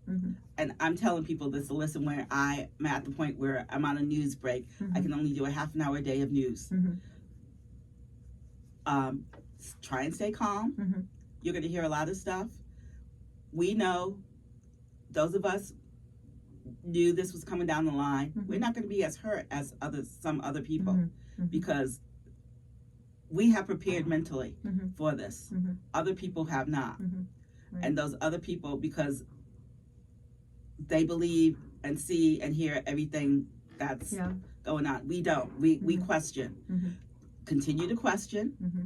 Speaker 1: Mm-hmm.
Speaker 2: And I'm telling people this to listen where I'm at the point where I'm on a news break.
Speaker 1: Mm-hmm.
Speaker 2: I can only do a half an hour a day of news.
Speaker 1: Mm-hmm.
Speaker 2: Try and stay calm.
Speaker 1: Mm-hmm.
Speaker 2: You're going to hear a lot of stuff. We know, those of us knew this was coming down the line.
Speaker 1: Mm-hmm.
Speaker 2: We're not going to be as hurt as some other people
Speaker 1: Mm-hmm.
Speaker 2: because we have prepared mentally
Speaker 1: Mm-hmm.
Speaker 2: for this.
Speaker 1: Mm-hmm.
Speaker 2: Other people have not.
Speaker 1: Mm-hmm. Right.
Speaker 2: And those other people, because they believe and see and hear everything that's going on. We don't. We question.
Speaker 1: Mm-hmm.
Speaker 2: Continue to question.
Speaker 1: Mm-hmm.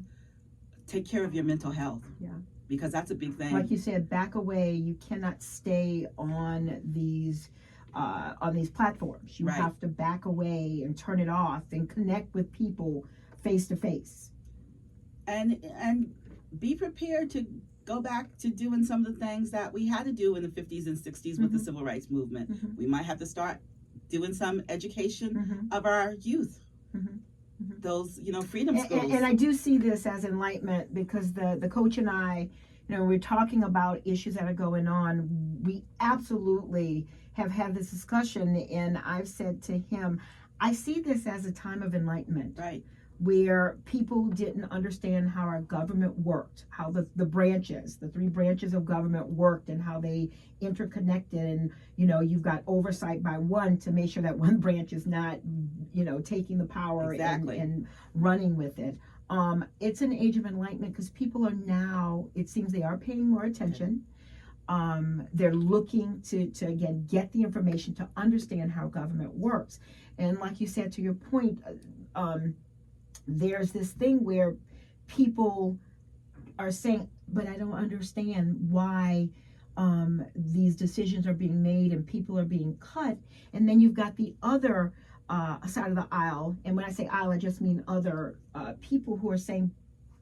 Speaker 2: Take care of your mental health.
Speaker 1: Yeah.
Speaker 2: Because that's a big thing.
Speaker 1: Like you said, back away. You cannot stay on these platforms. You
Speaker 2: Right.
Speaker 1: have to back away and turn it off and connect with people face to face.
Speaker 2: And be prepared to go back to doing some of the things that we had to do in the 50s and 60s with the civil rights movement.
Speaker 1: Mm-hmm.
Speaker 2: We might have to start doing some education
Speaker 1: Mm-hmm.
Speaker 2: of our youth.
Speaker 1: Mm-hmm. Mm-hmm.
Speaker 2: Those, freedom schools.
Speaker 1: And I do see this as enlightenment because the coach and I, we're talking about issues that are going on. We absolutely have had this discussion, and I've said to him, I see this as a time of enlightenment.
Speaker 2: Right.
Speaker 1: Where people didn't understand how our government worked, how the branches, the three branches of government worked and how they interconnected. And, you've got oversight by one to make sure that one branch is not, taking the power
Speaker 2: Exactly.
Speaker 1: and running with it. It's an age of enlightenment because people are now, it seems they are paying more attention. They're looking to again, get the information to understand how government works. And like you said, to your point, there's this thing where people are saying, but I don't understand why these decisions are being made and people are being cut. And then you've got the other side of the aisle. And when I say aisle, I just mean other people who are saying,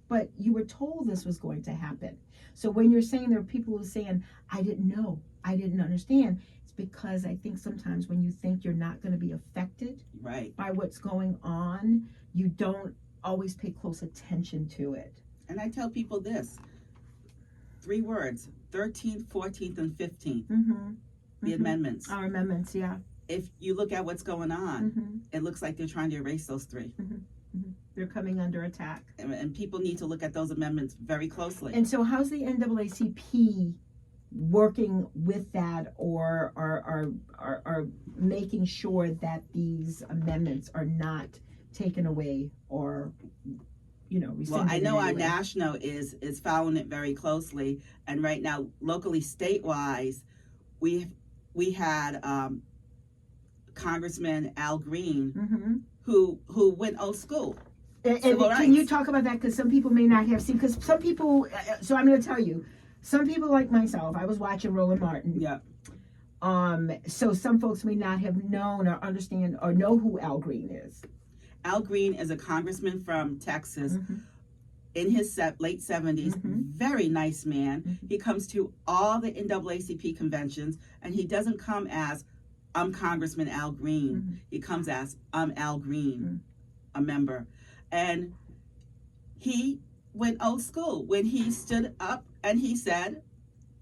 Speaker 1: but you were told this was going to happen. So when you're saying there are people who are saying, I didn't know, I didn't understand, it's because I think sometimes when you think you're not going to be affected
Speaker 2: Right.
Speaker 1: by what's going on, you don't always pay close attention to it.
Speaker 2: And I tell people this, 3 words, 13th, 14th, and 15th,
Speaker 1: Mm-hmm.
Speaker 2: the amendments.
Speaker 1: Our amendments, yeah.
Speaker 2: If you look at what's going on,
Speaker 1: Mm-hmm.
Speaker 2: it looks like they're trying to erase those 3.
Speaker 1: Mm-hmm. Mm-hmm. They're coming under attack.
Speaker 2: And people need to look at those amendments very closely.
Speaker 1: And so how's the NAACP working with that or are making sure that these amendments are not taken away or rescinded?
Speaker 2: Well, I know
Speaker 1: in
Speaker 2: our
Speaker 1: any way?
Speaker 2: national is following it very closely, and right now, locally, statewise, we had Congressman Al Green,
Speaker 1: Mm-hmm.
Speaker 2: who went old school.
Speaker 1: And
Speaker 2: Civil
Speaker 1: can you
Speaker 2: rights.
Speaker 1: talk about that? Because some people may not have seen, because some people, so I'm going to tell you, some people like myself, I was watching Roland Martin.
Speaker 2: Yeah.
Speaker 1: So some folks may not have known or understand or know who Al Green is.
Speaker 2: Al Green is a congressman from Texas.
Speaker 1: Mm-hmm.
Speaker 2: In his late 70s,
Speaker 1: Mhm.
Speaker 2: very nice man.
Speaker 1: Mhm.
Speaker 2: He comes to all the NAACP conventions, and he doesn't come as, I'm Congressman Al Green.
Speaker 1: Mhm.
Speaker 2: He comes as, I'm Al Green, a member. And he went old school when he stood up and he said,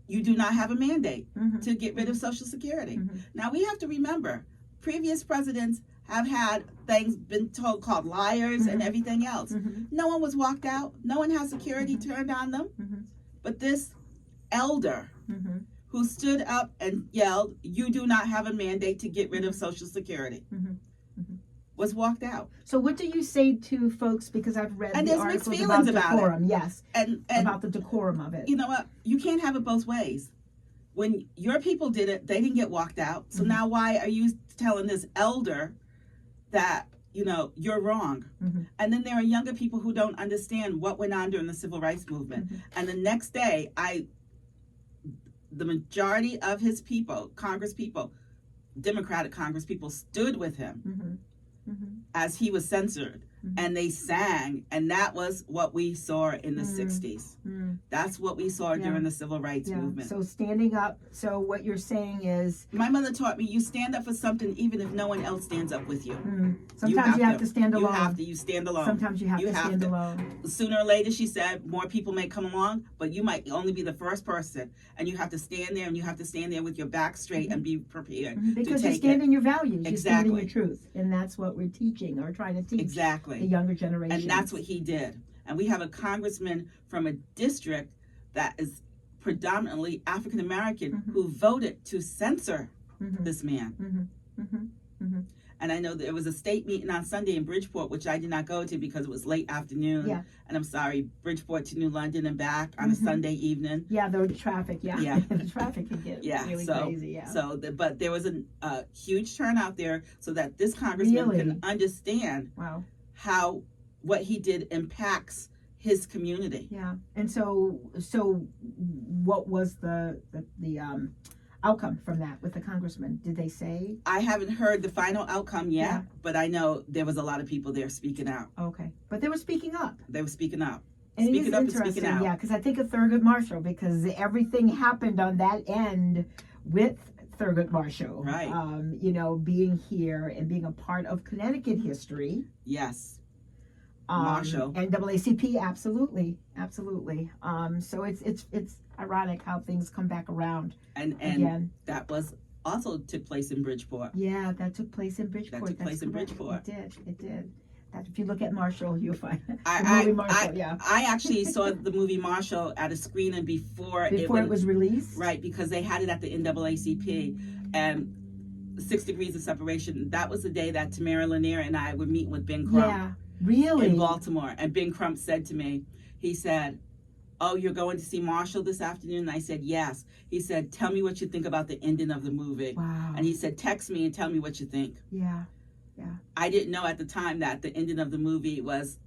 Speaker 2: you do not have a mandate
Speaker 1: Mhm.
Speaker 2: to get rid of Social Security.
Speaker 1: Mhm.
Speaker 2: Now, we have to remember, previous presidents have had things been called liars and
Speaker 1: Mhm.
Speaker 2: everything else.
Speaker 1: Mhm.
Speaker 2: No one was walked out. No one has security turned on them.
Speaker 1: Mhm.
Speaker 2: But this elder
Speaker 1: Mhm.
Speaker 2: who stood up and yelled, you do not have a mandate to get rid of Social Security,
Speaker 1: Mhm.
Speaker 2: was walked out.
Speaker 1: So what do you say to folks, because I've read
Speaker 2: And
Speaker 1: the
Speaker 2: there's mixed
Speaker 1: articles
Speaker 2: feelings
Speaker 1: about
Speaker 2: about it.
Speaker 1: decorum, yes,
Speaker 2: And
Speaker 1: about the decorum of it.
Speaker 2: you know what? You can't have it both ways. When your people did it, they didn't get walked out. So
Speaker 1: Mhm.
Speaker 2: now why are you telling this elder that, you're wrong?
Speaker 1: Mhm.
Speaker 2: And then there are younger people who don't understand what went on during the civil rights movement.
Speaker 1: Mhm.
Speaker 2: And the next day, the majority of his people, Congress people, Democratic Congress people stood with him as he was censored, and they sang, and that was what we saw in the 60s. That's what we saw during the civil rights movement.
Speaker 1: So standing up. So what you're saying is,
Speaker 2: my mother taught me, you stand up for something even if no one else stands up with you.
Speaker 1: Sometimes you have to stand alone.
Speaker 2: You stand alone.
Speaker 1: Sometimes you have to stand alone.
Speaker 2: Sooner or later, she said, more people may come along, but you might only be the first person, and you have to stand there, and you have to stand there with your back straight and be prepared
Speaker 1: because
Speaker 2: to
Speaker 1: you stand in your values.
Speaker 2: Exactly.
Speaker 1: You stand in your truth, and that's what we're teaching or trying to teach the younger generation.
Speaker 2: And that's what he did. And we have a congressman from a district that is predominantly African American who voted to censor this man. And I know there was a state meeting on Sunday in Bridgeport, which I did not go to because it was late afternoon.
Speaker 1: Yeah.
Speaker 2: And I'm sorry, Bridgeport to New London and back on a Sunday evening.
Speaker 1: Yeah, the traffic. Yeah. The traffic can get really crazy. Yeah.
Speaker 2: But there was a huge turnout there so that this congressman can understand what he did impacts his community.
Speaker 1: Yeah. And so what was the outcome from that with the congressman? Did they say?
Speaker 2: I haven't heard the final outcome yet, but I know there was a lot of people there speaking out.
Speaker 1: Okay. But they were speaking up.
Speaker 2: They were speaking up.
Speaker 1: And
Speaker 2: speaking up and
Speaker 1: interesting,
Speaker 2: speaking out.
Speaker 1: Yeah, because I think of Thurgood Marshall, because everything happened on that end with Thurgood Marshall.
Speaker 2: Right.
Speaker 1: Being here and being a part of Connecticut history.
Speaker 2: Yes. Marshall.
Speaker 1: NAACP, absolutely. So it's ironic how things come back around.
Speaker 2: And
Speaker 1: again.
Speaker 2: That was also took place in Bridgeport.
Speaker 1: Yeah, that took place in Bridgeport. It did. That if you look at Marshall, you'll find
Speaker 2: I actually saw the movie Marshall at a screening before it
Speaker 1: was released.
Speaker 2: Right, because they had it at the NAACP, and 6 Degrees of Separation. That was the day that Tamara Lanier and I were meeting with Ben Crump.
Speaker 1: Yeah, really?
Speaker 2: In Baltimore. And Ben Crump said to me, he said, "Oh, you're going to see Marshall this afternoon?" And I said, "Yes." He said, "Tell me what you think about the ending of the movie."
Speaker 1: Wow.
Speaker 2: And he said, "Text me and tell me what you think."
Speaker 1: Yeah.
Speaker 2: I didn't know at the time that the ending of the movie was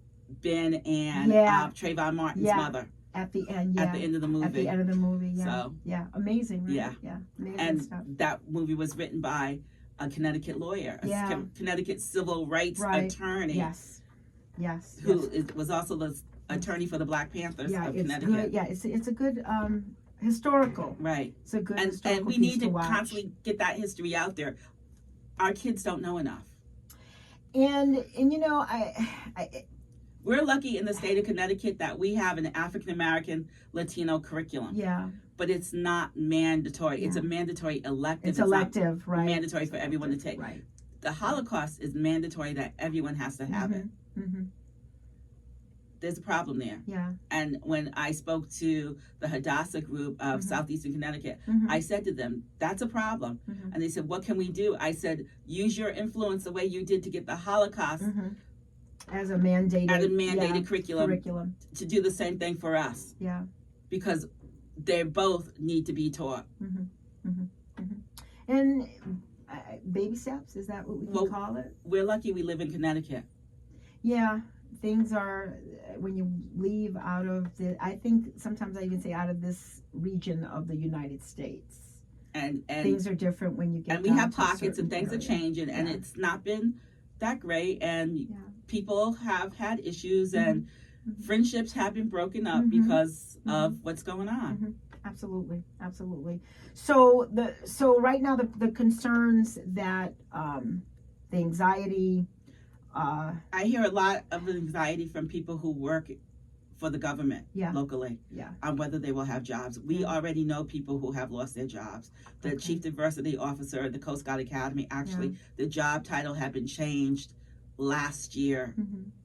Speaker 2: Ben and Trayvon Martin's mother.
Speaker 1: At the end,
Speaker 2: At the end of the movie.
Speaker 1: At the end of the movie, yeah.
Speaker 2: So,
Speaker 1: amazing, right?
Speaker 2: Yeah.
Speaker 1: Amazing
Speaker 2: and
Speaker 1: stuff.
Speaker 2: That movie was written by a Connecticut lawyer, a Connecticut civil rights attorney.
Speaker 1: Yes.
Speaker 2: Who was also the attorney for the Black Panthers of Connecticut.
Speaker 1: Good. It's a good historical.
Speaker 2: Right.
Speaker 1: It's a good
Speaker 2: historical and we need to constantly get that history out there. Our kids don't know enough.
Speaker 1: And
Speaker 2: we're lucky in the state of Connecticut that we have an African American Latino curriculum.
Speaker 1: Yeah.
Speaker 2: But it's not mandatory. Yeah. It's a mandatory elective.
Speaker 1: It's elective, right?
Speaker 2: Mandatory for everyone to take.
Speaker 1: Right.
Speaker 2: The Holocaust is mandatory that everyone has to have it. There's a problem there.
Speaker 1: Yeah.
Speaker 2: And when I spoke to the Hadassah group of Southeastern Connecticut, I said to them, that's a problem. And they said, what can we do? I said, use your influence the way you did to get the Holocaust
Speaker 1: as a mandated
Speaker 2: curriculum to do the same thing for us.
Speaker 1: Yeah.
Speaker 2: Because they both need to be taught.
Speaker 1: And baby steps, is that what we can call it?
Speaker 2: We're lucky we live in Connecticut.
Speaker 1: Yeah. Things are, when you leave out of I think sometimes I even say out of this region of the United States. And things are different when you get
Speaker 2: and we have pockets and things are changing and it's not been that great and people have had issues and friendships have been broken up because of what's going on.
Speaker 1: Absolutely. So right now the concerns that the anxiety,
Speaker 2: I hear a lot of anxiety from people who work for the government locally on whether they will have jobs. We already know people who have lost their jobs. The Chief Diversity Officer at the Coast Guard Academy, actually, the job title had been changed last year,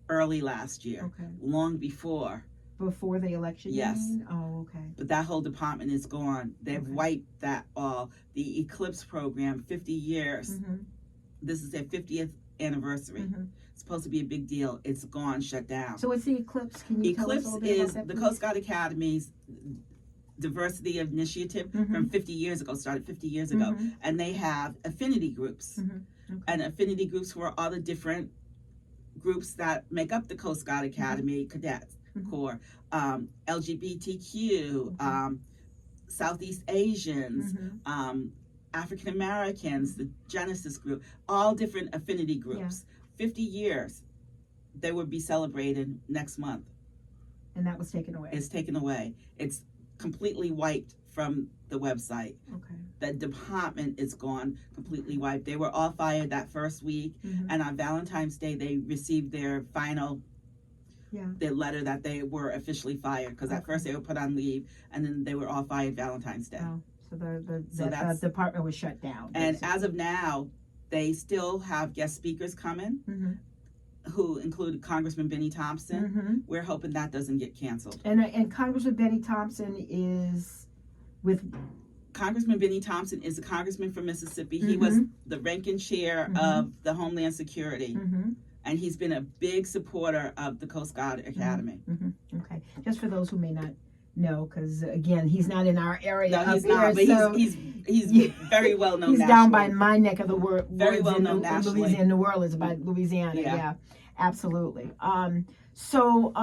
Speaker 2: early last year, long before.
Speaker 1: Before the election?
Speaker 2: Yes.
Speaker 1: Oh, okay.
Speaker 2: But that whole department is gone. They've wiped that all. The Eclipse program, 50 years. This is their 50th anniversary. It's supposed to be a big deal. It's gone, shut down.
Speaker 1: So what's the Eclipse? Can you tell us a little bit about that,
Speaker 2: the Coast Guard Academy's diversity initiative from 50 years ago, started 50 years ago. And they have affinity groups. And affinity groups were all the different groups that make up the Coast Guard Academy Cadets Corps. LGBTQ, Southeast Asians, African Americans, the Genesis group, all different affinity groups. 50 years, they would be celebrated next month.
Speaker 1: And that was taken away.
Speaker 2: It's taken away. It's completely wiped from the website.
Speaker 1: Okay.
Speaker 2: The department is gone, completely wiped. They were all fired that first week, and on Valentine's Day, they received their final their letter that they were officially fired, because at first they were put on leave, and then they were all fired Valentine's Day.
Speaker 1: Oh, so the department was shut down.
Speaker 2: And
Speaker 1: basically.
Speaker 2: as of now, they still have guest speakers coming, who include Congressman Benny Thompson. We're hoping that doesn't get canceled.
Speaker 1: And Congressman Benny Thompson is with...
Speaker 2: Congressman Benny Thompson is a congressman from Mississippi. He was the ranking chair of the Homeland Security. And he's been a big supporter of the Coast Guard Academy.
Speaker 1: Okay, just for those who may not know, because again, he's not in our area.
Speaker 2: No, he's
Speaker 1: here,
Speaker 2: not, but
Speaker 1: so
Speaker 2: he's very well known.
Speaker 1: He's
Speaker 2: nationally.
Speaker 1: down by my neck of the world.
Speaker 2: Very well known nationally.
Speaker 1: Louisiana, New Orleans, by Louisiana. Yeah, absolutely. So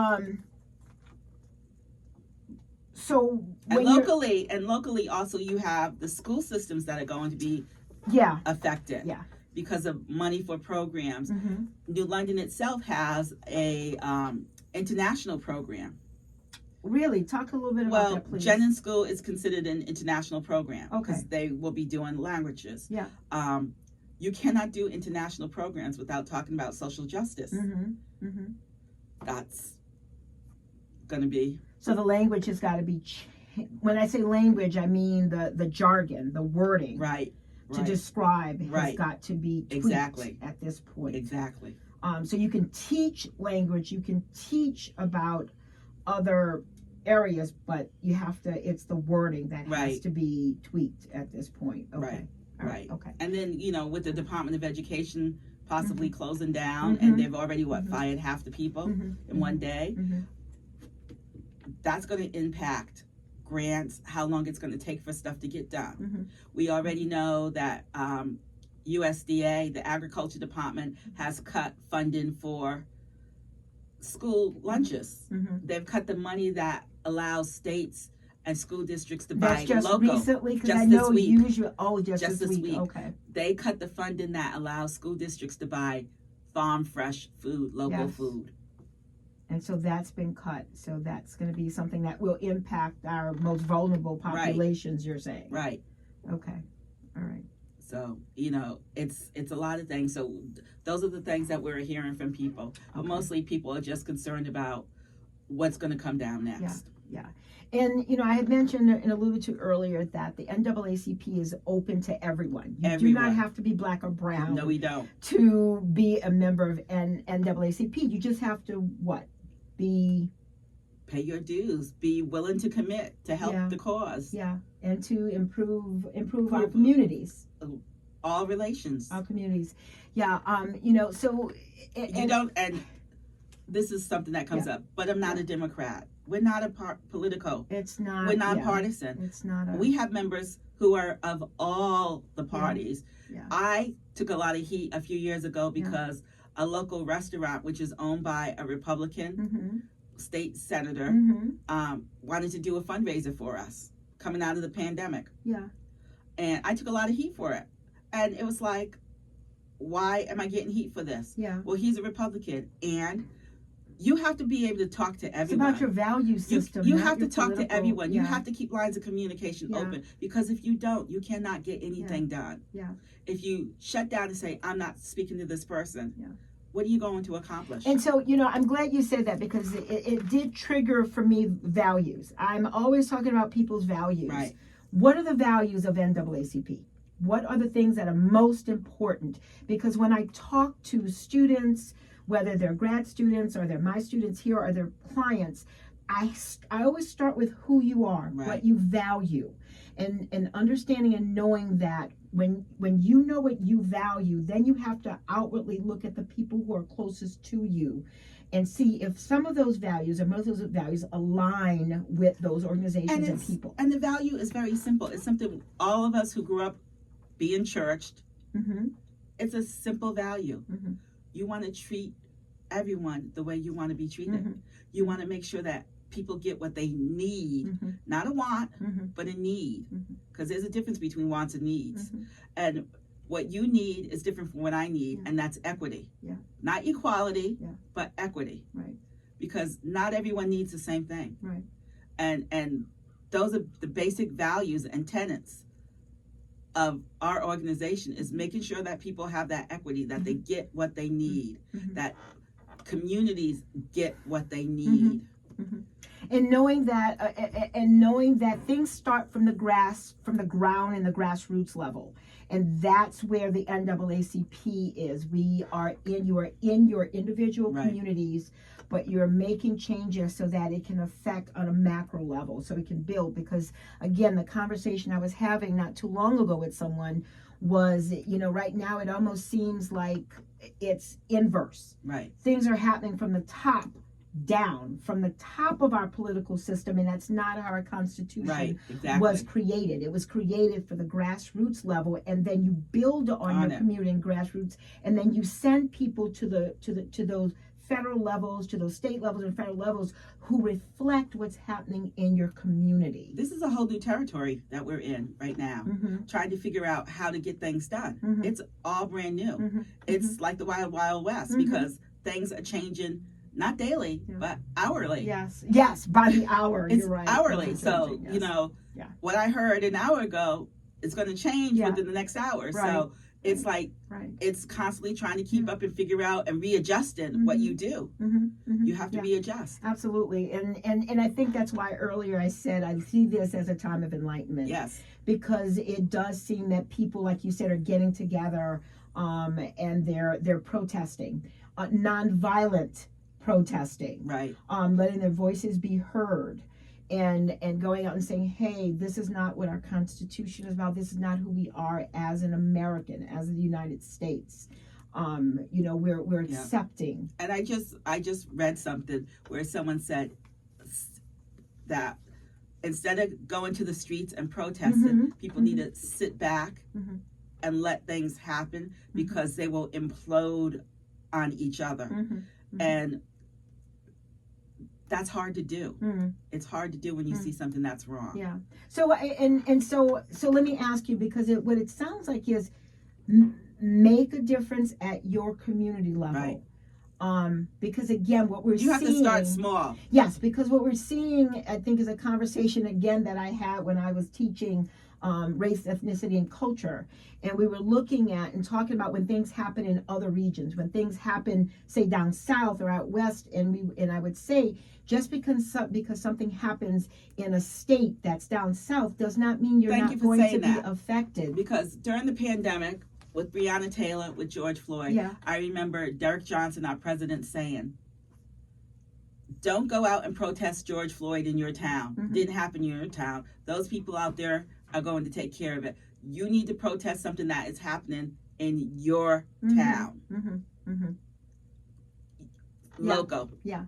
Speaker 2: and locally also you have the school systems that are going to be affected.
Speaker 1: Yeah.
Speaker 2: Because of money for programs. New London itself has a international program.
Speaker 1: Really? Talk a little bit about that, please.
Speaker 2: Jennings School is considered an international program.
Speaker 1: Okay.
Speaker 2: Because they will be doing languages.
Speaker 1: Yeah.
Speaker 2: You cannot do international programs without talking about social justice. That's going to be...
Speaker 1: So the language has got to be... When I say language, I mean the jargon, the wording.
Speaker 2: Right.
Speaker 1: To describe has got to be tweaked at this point.
Speaker 2: Exactly.
Speaker 1: So you can teach language, you can teach about other areas, but you have to, it's the wording that has to be tweaked at this point. Okay.
Speaker 2: Right.
Speaker 1: Okay.
Speaker 2: And then, with the Department of Education possibly closing down, and they've already, fired half the people in one day, that's going to impact grants, how long it's going to take for stuff to get done. We already know that USDA, the Agriculture Department, has cut funding for school lunches. They've cut the money that allows states and school districts to buy
Speaker 1: just
Speaker 2: local.
Speaker 1: Recently, because
Speaker 2: just
Speaker 1: I know
Speaker 2: this week.
Speaker 1: usually. Oh, just this week. Okay.
Speaker 2: They cut the funding that allows school districts to buy farm fresh food, local food.
Speaker 1: And so that's been cut. So that's going to be something that will impact our most vulnerable populations, you're saying.
Speaker 2: Right.
Speaker 1: Okay. All right.
Speaker 2: So, it's a lot of things. So those are the things that we're hearing from people. But mostly people are just concerned about what's going to come down next.
Speaker 1: Yeah. And, I had mentioned and alluded to earlier that the NAACP is open to everyone. You do not have to be black or brown.
Speaker 2: No, we don't.
Speaker 1: To be a member of NAACP. You just have to,
Speaker 2: pay your dues, be willing to commit to help the cause.
Speaker 1: Yeah, and to improve our communities.
Speaker 2: All relations.
Speaker 1: Our communities. Yeah, so...
Speaker 2: And this is something that comes up, but I'm not a Democrat. We're not political.
Speaker 1: It's not.
Speaker 2: We're not partisan.
Speaker 1: It's not.
Speaker 2: We have members who are of all the parties. Yeah. I took a lot of heat a few years ago because a local restaurant, which is owned by a Republican state senator, wanted to do a fundraiser for us coming out of the pandemic.
Speaker 1: Yeah.
Speaker 2: And I took a lot of heat for it. And it was like, why am I getting heat for this?
Speaker 1: Yeah.
Speaker 2: Well, he's a Republican, and you have to be able to talk to everyone.
Speaker 1: It's about your value system.
Speaker 2: You have to talk to everyone. You have to keep lines of communication open, because if you don't, you cannot get anything done.
Speaker 1: Yeah.
Speaker 2: If you shut down and say, I'm not speaking to this person, what are you going to accomplish?
Speaker 1: And so, I'm glad you said that, because it did trigger for me values. I'm always talking about people's values.
Speaker 2: Right.
Speaker 1: What are the values of NAACP? What are the things that are most important? Because when I talk to students, whether they're grad students or they're my students here or they're clients, I always start with who you are, what you value, and understanding and knowing that when you know what you value, then you have to outwardly look at the people who are closest to you and see if some of those values or most of those values align with those organizations and people.
Speaker 2: And the value is very simple. It's something all of us who grew up being churched, it's a simple value. You want to treat everyone the way you want to be treated. You want to make sure that people get what they need,
Speaker 1: Mm-hmm.
Speaker 2: not a want,
Speaker 1: Mm-hmm.
Speaker 2: but a need,
Speaker 1: Mm-hmm.
Speaker 2: because there's a difference between wants and needs.
Speaker 1: Mm-hmm.
Speaker 2: And what you need is different from what I need,
Speaker 1: Yeah.
Speaker 2: and that's equity.
Speaker 1: Yeah.
Speaker 2: Not equality,
Speaker 1: Yeah.
Speaker 2: but equity.
Speaker 1: Right.
Speaker 2: Because not everyone needs the same thing.
Speaker 1: Right.
Speaker 2: And those are the basic values and tenets of our organization, is making sure that people have that equity, that they get what they need,
Speaker 1: Mm-hmm.
Speaker 2: that communities get what they need.
Speaker 1: Mm-hmm. And knowing that things start from the ground and the grassroots level, and that's where the NAACP is. You are in your individual
Speaker 2: Right.
Speaker 1: communities, but you're making changes so that it can affect on a macro level, so it can build. Because again, the conversation I was having not too long ago with someone was, right now it almost seems like it's inverse.
Speaker 2: Right.
Speaker 1: Things are happening from the top down, from the top of our political system, and that's not how our Constitution
Speaker 2: Right. Exactly.
Speaker 1: was created. It was created for the grassroots level, and then you build on your
Speaker 2: it.
Speaker 1: community and grassroots, and then you send people to those federal levels, to those state levels and federal levels, who reflect what's happening in your community.
Speaker 2: This is a whole new territory that we're in right now,
Speaker 1: Mm-hmm.
Speaker 2: trying to figure out how to get things done.
Speaker 1: Mm-hmm.
Speaker 2: It's all brand new.
Speaker 1: Mm-hmm.
Speaker 2: It's like the wild, wild west,
Speaker 1: Mhm.
Speaker 2: because things are changing, not daily,
Speaker 1: Yeah.
Speaker 2: but hourly.
Speaker 1: Yes, by the hour.
Speaker 2: It's
Speaker 1: You're right.
Speaker 2: hourly.
Speaker 1: It's
Speaker 2: So,
Speaker 1: changing, yes. Yeah.
Speaker 2: what I heard an hour ago is going to change
Speaker 1: Yeah.
Speaker 2: within the next hour.
Speaker 1: Right.
Speaker 2: So it's like,
Speaker 1: Right.
Speaker 2: it's constantly trying to keep up and figure out and readjusting what
Speaker 1: Mhm.
Speaker 2: you do.
Speaker 1: Mm-hmm. Mm-hmm.
Speaker 2: You have to
Speaker 1: Yeah.
Speaker 2: readjust.
Speaker 1: Absolutely. And I think that's why earlier I said I see this as a time of enlightenment.
Speaker 2: Yes.
Speaker 1: Because it does seem that people, like you said, are getting together, and they're protesting, nonviolent protesting,
Speaker 2: Right.
Speaker 1: letting their voices be heard, and going out and saying, hey, this is not what our Constitution is about. This is not who we are as an American, as the United States. We're
Speaker 2: Yeah.
Speaker 1: accepting.
Speaker 2: And I just read something where someone said that instead of going to the streets and protesting,
Speaker 1: Mhm.
Speaker 2: people need to sit back
Speaker 1: Mhm.
Speaker 2: and let things happen, because they will implode on each other.
Speaker 1: Mm-hmm.
Speaker 2: And that's hard to do.
Speaker 1: Mm-hmm.
Speaker 2: It's hard to do when you see something that's wrong.
Speaker 1: Yeah. So so let me ask you, because what it sounds like is make a difference at your community level.
Speaker 2: Right.
Speaker 1: Because again, what we're
Speaker 2: You have
Speaker 1: seeing,
Speaker 2: to start small.
Speaker 1: Yes, because what we're seeing, I think, is a conversation again that I had when I was teaching race, ethnicity, and culture, and we were looking at and talking about when things happen in other regions, when things happen, say, down south or out west, and I would say, just because something happens in a state that's down south does not mean you're
Speaker 2: Thank
Speaker 1: not
Speaker 2: you for
Speaker 1: going to
Speaker 2: saying
Speaker 1: be
Speaker 2: that.
Speaker 1: affected.
Speaker 2: Because during the pandemic, with Breonna Taylor, with George Floyd,
Speaker 1: Yeah.
Speaker 2: I remember Derek Johnson, our president, saying, don't go out and protest George Floyd in your town.
Speaker 1: Mhm.
Speaker 2: Didn't happen in your town. Those people out there are going to take care of it. You need to protest something that is happening in your
Speaker 1: Mhm.
Speaker 2: town.
Speaker 1: Mm-hmm. Mm-hmm.
Speaker 2: Local.
Speaker 1: Yeah.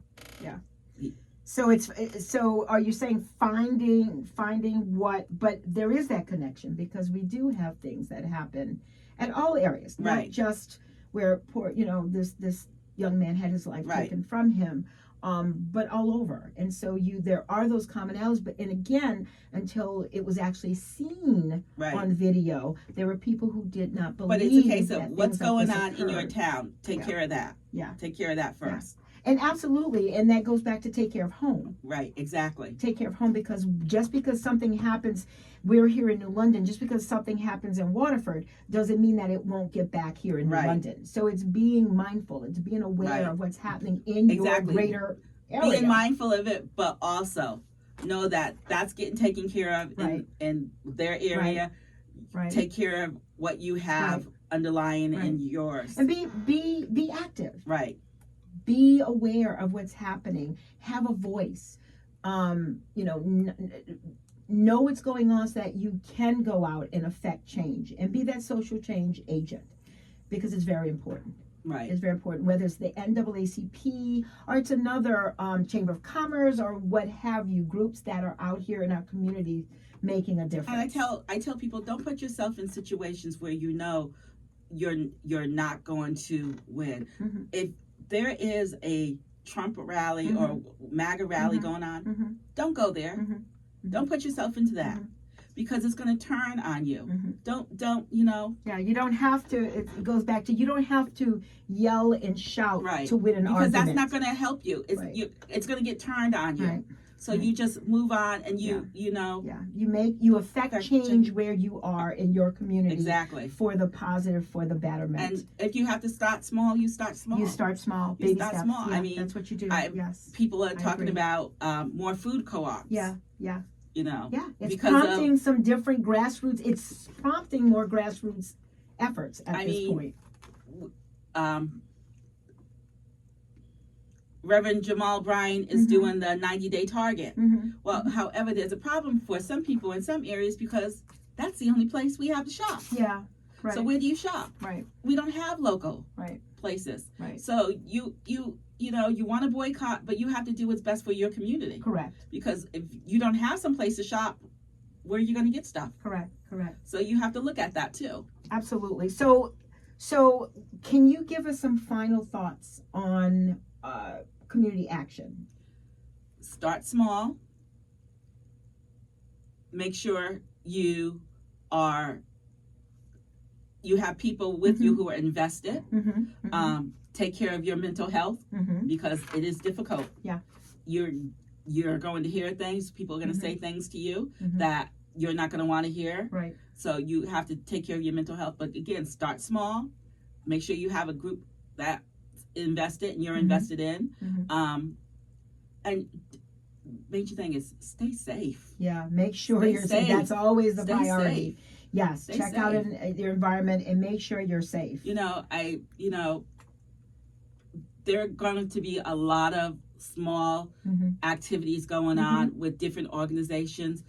Speaker 1: So are you saying finding what? But there is that connection, because we do have things that happen at all areas, not
Speaker 2: Right.
Speaker 1: just where poor, this young man had his life
Speaker 2: Right.
Speaker 1: taken from him, but all over. And so there are those commonalities. But and again, until it was actually seen
Speaker 2: Right.
Speaker 1: on video, there were people who did not believe.
Speaker 2: But it's a case
Speaker 1: that
Speaker 2: of what's
Speaker 1: things like
Speaker 2: going
Speaker 1: this
Speaker 2: on in your
Speaker 1: occurred.
Speaker 2: town. Take
Speaker 1: Yeah.
Speaker 2: care of that.
Speaker 1: Yeah.
Speaker 2: Take care of that first.
Speaker 1: And absolutely, and that goes back to take care of home.
Speaker 2: Right, exactly.
Speaker 1: Take care of home, because just because something happens, we're here in New London, just because something happens in Waterford doesn't mean that it won't get back here in New
Speaker 2: Right.
Speaker 1: London. So it's being mindful, it's being aware
Speaker 2: Right.
Speaker 1: of what's happening in
Speaker 2: Exactly.
Speaker 1: your greater area.
Speaker 2: Being mindful of it, but also know that that's getting taken care of
Speaker 1: Right.
Speaker 2: in their area.
Speaker 1: Right.
Speaker 2: Take care of what you have underlying in
Speaker 1: Right.
Speaker 2: yours.
Speaker 1: And be active.
Speaker 2: Right.
Speaker 1: Be aware of what's happening. Have a voice. Know what's going on so that you can go out and affect change and be that social change agent, because it's very important.
Speaker 2: Right.
Speaker 1: It's very important, whether it's the NAACP or it's another Chamber of Commerce or what have you, groups that are out here in our community making a difference.
Speaker 2: And I tell people, don't put yourself in situations where you know you're not going to win.
Speaker 1: Mhm.
Speaker 2: If there is a Trump rally
Speaker 1: Mhm.
Speaker 2: or MAGA rally
Speaker 1: Mhm.
Speaker 2: going on,
Speaker 1: Mm-hmm.
Speaker 2: don't go there.
Speaker 1: Mhm.
Speaker 2: Don't put yourself into that,
Speaker 1: Mhm.
Speaker 2: because it's going to turn on you.
Speaker 1: Mhm.
Speaker 2: Don't, you know.
Speaker 1: Yeah, you don't have to. It goes back to, you don't have to yell and shout
Speaker 2: Right.
Speaker 1: to win an
Speaker 2: Because
Speaker 1: argument.
Speaker 2: that's not going to help you.
Speaker 1: Right.
Speaker 2: It's going to get turned on you.
Speaker 1: Right.
Speaker 2: So
Speaker 1: Right.
Speaker 2: you just move on, and you know.
Speaker 1: Yeah, you affect change where you are in your community.
Speaker 2: Exactly.
Speaker 1: For the positive, for the betterment.
Speaker 2: And if you have to start small, you start small.
Speaker 1: You start small.
Speaker 2: You
Speaker 1: Baby
Speaker 2: start
Speaker 1: steps.
Speaker 2: small.
Speaker 1: Yeah,
Speaker 2: I mean,
Speaker 1: that's what you do. Yes.
Speaker 2: People are talking
Speaker 1: agree.
Speaker 2: about more food co-ops.
Speaker 1: Yeah. Yeah.
Speaker 2: You know.
Speaker 1: Yeah. It's
Speaker 2: because
Speaker 1: prompting some different grassroots. It's prompting more grassroots efforts at this point.
Speaker 2: Reverend Jamal Bryan is doing the 90-day target.
Speaker 1: Mm-hmm.
Speaker 2: Well, however, there's a problem for some people in some areas, because that's the only place we have to shop.
Speaker 1: Yeah. Right.
Speaker 2: So where do you shop?
Speaker 1: Right.
Speaker 2: We don't have local places.
Speaker 1: Right.
Speaker 2: So you know, you want to boycott, but you have to do what's best for your community.
Speaker 1: Correct.
Speaker 2: Because if you don't have some place to shop, where are you going to get stuff?
Speaker 1: Correct.
Speaker 2: So you have to look at that too.
Speaker 1: Absolutely. So can you give us some final thoughts on community action?
Speaker 2: Start small. Make sure you have people with you who are invested. Take care of your mental health, because it is difficult.
Speaker 1: Yeah.
Speaker 2: You're going to hear things. People are going to say things to you that you're not going to want to hear.
Speaker 1: Right.
Speaker 2: So you have to take care of your mental health. But again, start small. Make sure you have a group that invested and you're invested in. And major thing is stay safe.
Speaker 1: Yeah, make sure
Speaker 2: Stay
Speaker 1: you're
Speaker 2: safe.
Speaker 1: That's always the
Speaker 2: Stay
Speaker 1: priority.
Speaker 2: safe.
Speaker 1: Yes,
Speaker 2: Stay
Speaker 1: check
Speaker 2: safe.
Speaker 1: out your environment and make sure you're safe.
Speaker 2: There are going to be a lot of small activities going on with different organizations.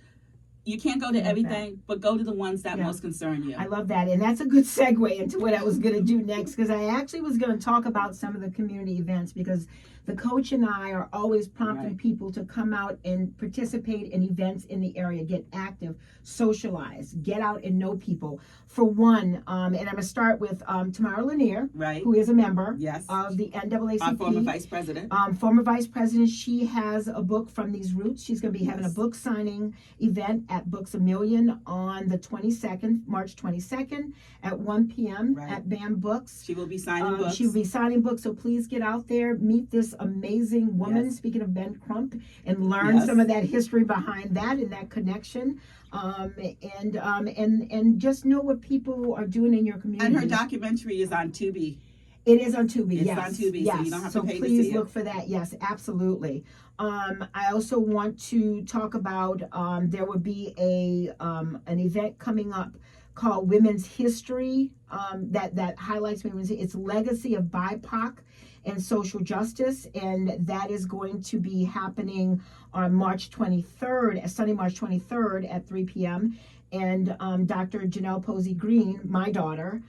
Speaker 2: You can't go to everything, but go to the ones that most concern you.
Speaker 1: I love that. And that's a good segue into what I was going to do next, because I actually was going to talk about some of the community events, because the coach and I are always prompting people to come out and participate in events in the area, get active, socialize, get out and know people. For one, and I'm going to start with Tamara Lanier, who is a member of the NAACP.
Speaker 2: Our former vice president.
Speaker 1: Former vice president. She has a book, From These Roots. She's going to be having a book signing event at Books A Million on the 22nd, March 22nd at 1 p.m. at BAM Books.
Speaker 2: She will be signing books.
Speaker 1: She will be signing books, so please get out there, meet this amazing woman, speaking of Ben Crump, and learn some of that history behind that and that connection. And just know what people are doing in your community.
Speaker 2: And her documentary is on Tubi.
Speaker 1: It is on Tubi,
Speaker 2: It's on Tubi, so you don't have to pay to see it.
Speaker 1: So please look for that. Yes, absolutely. I also want to talk about, there will be an event coming up called Women's History, that highlights women's, it's Legacy of BIPOC and Social Justice, and that is going to be happening on March 23rd, Sunday, March 23rd at 3 p.m. And Dr. Janelle Posey Green, my daughter,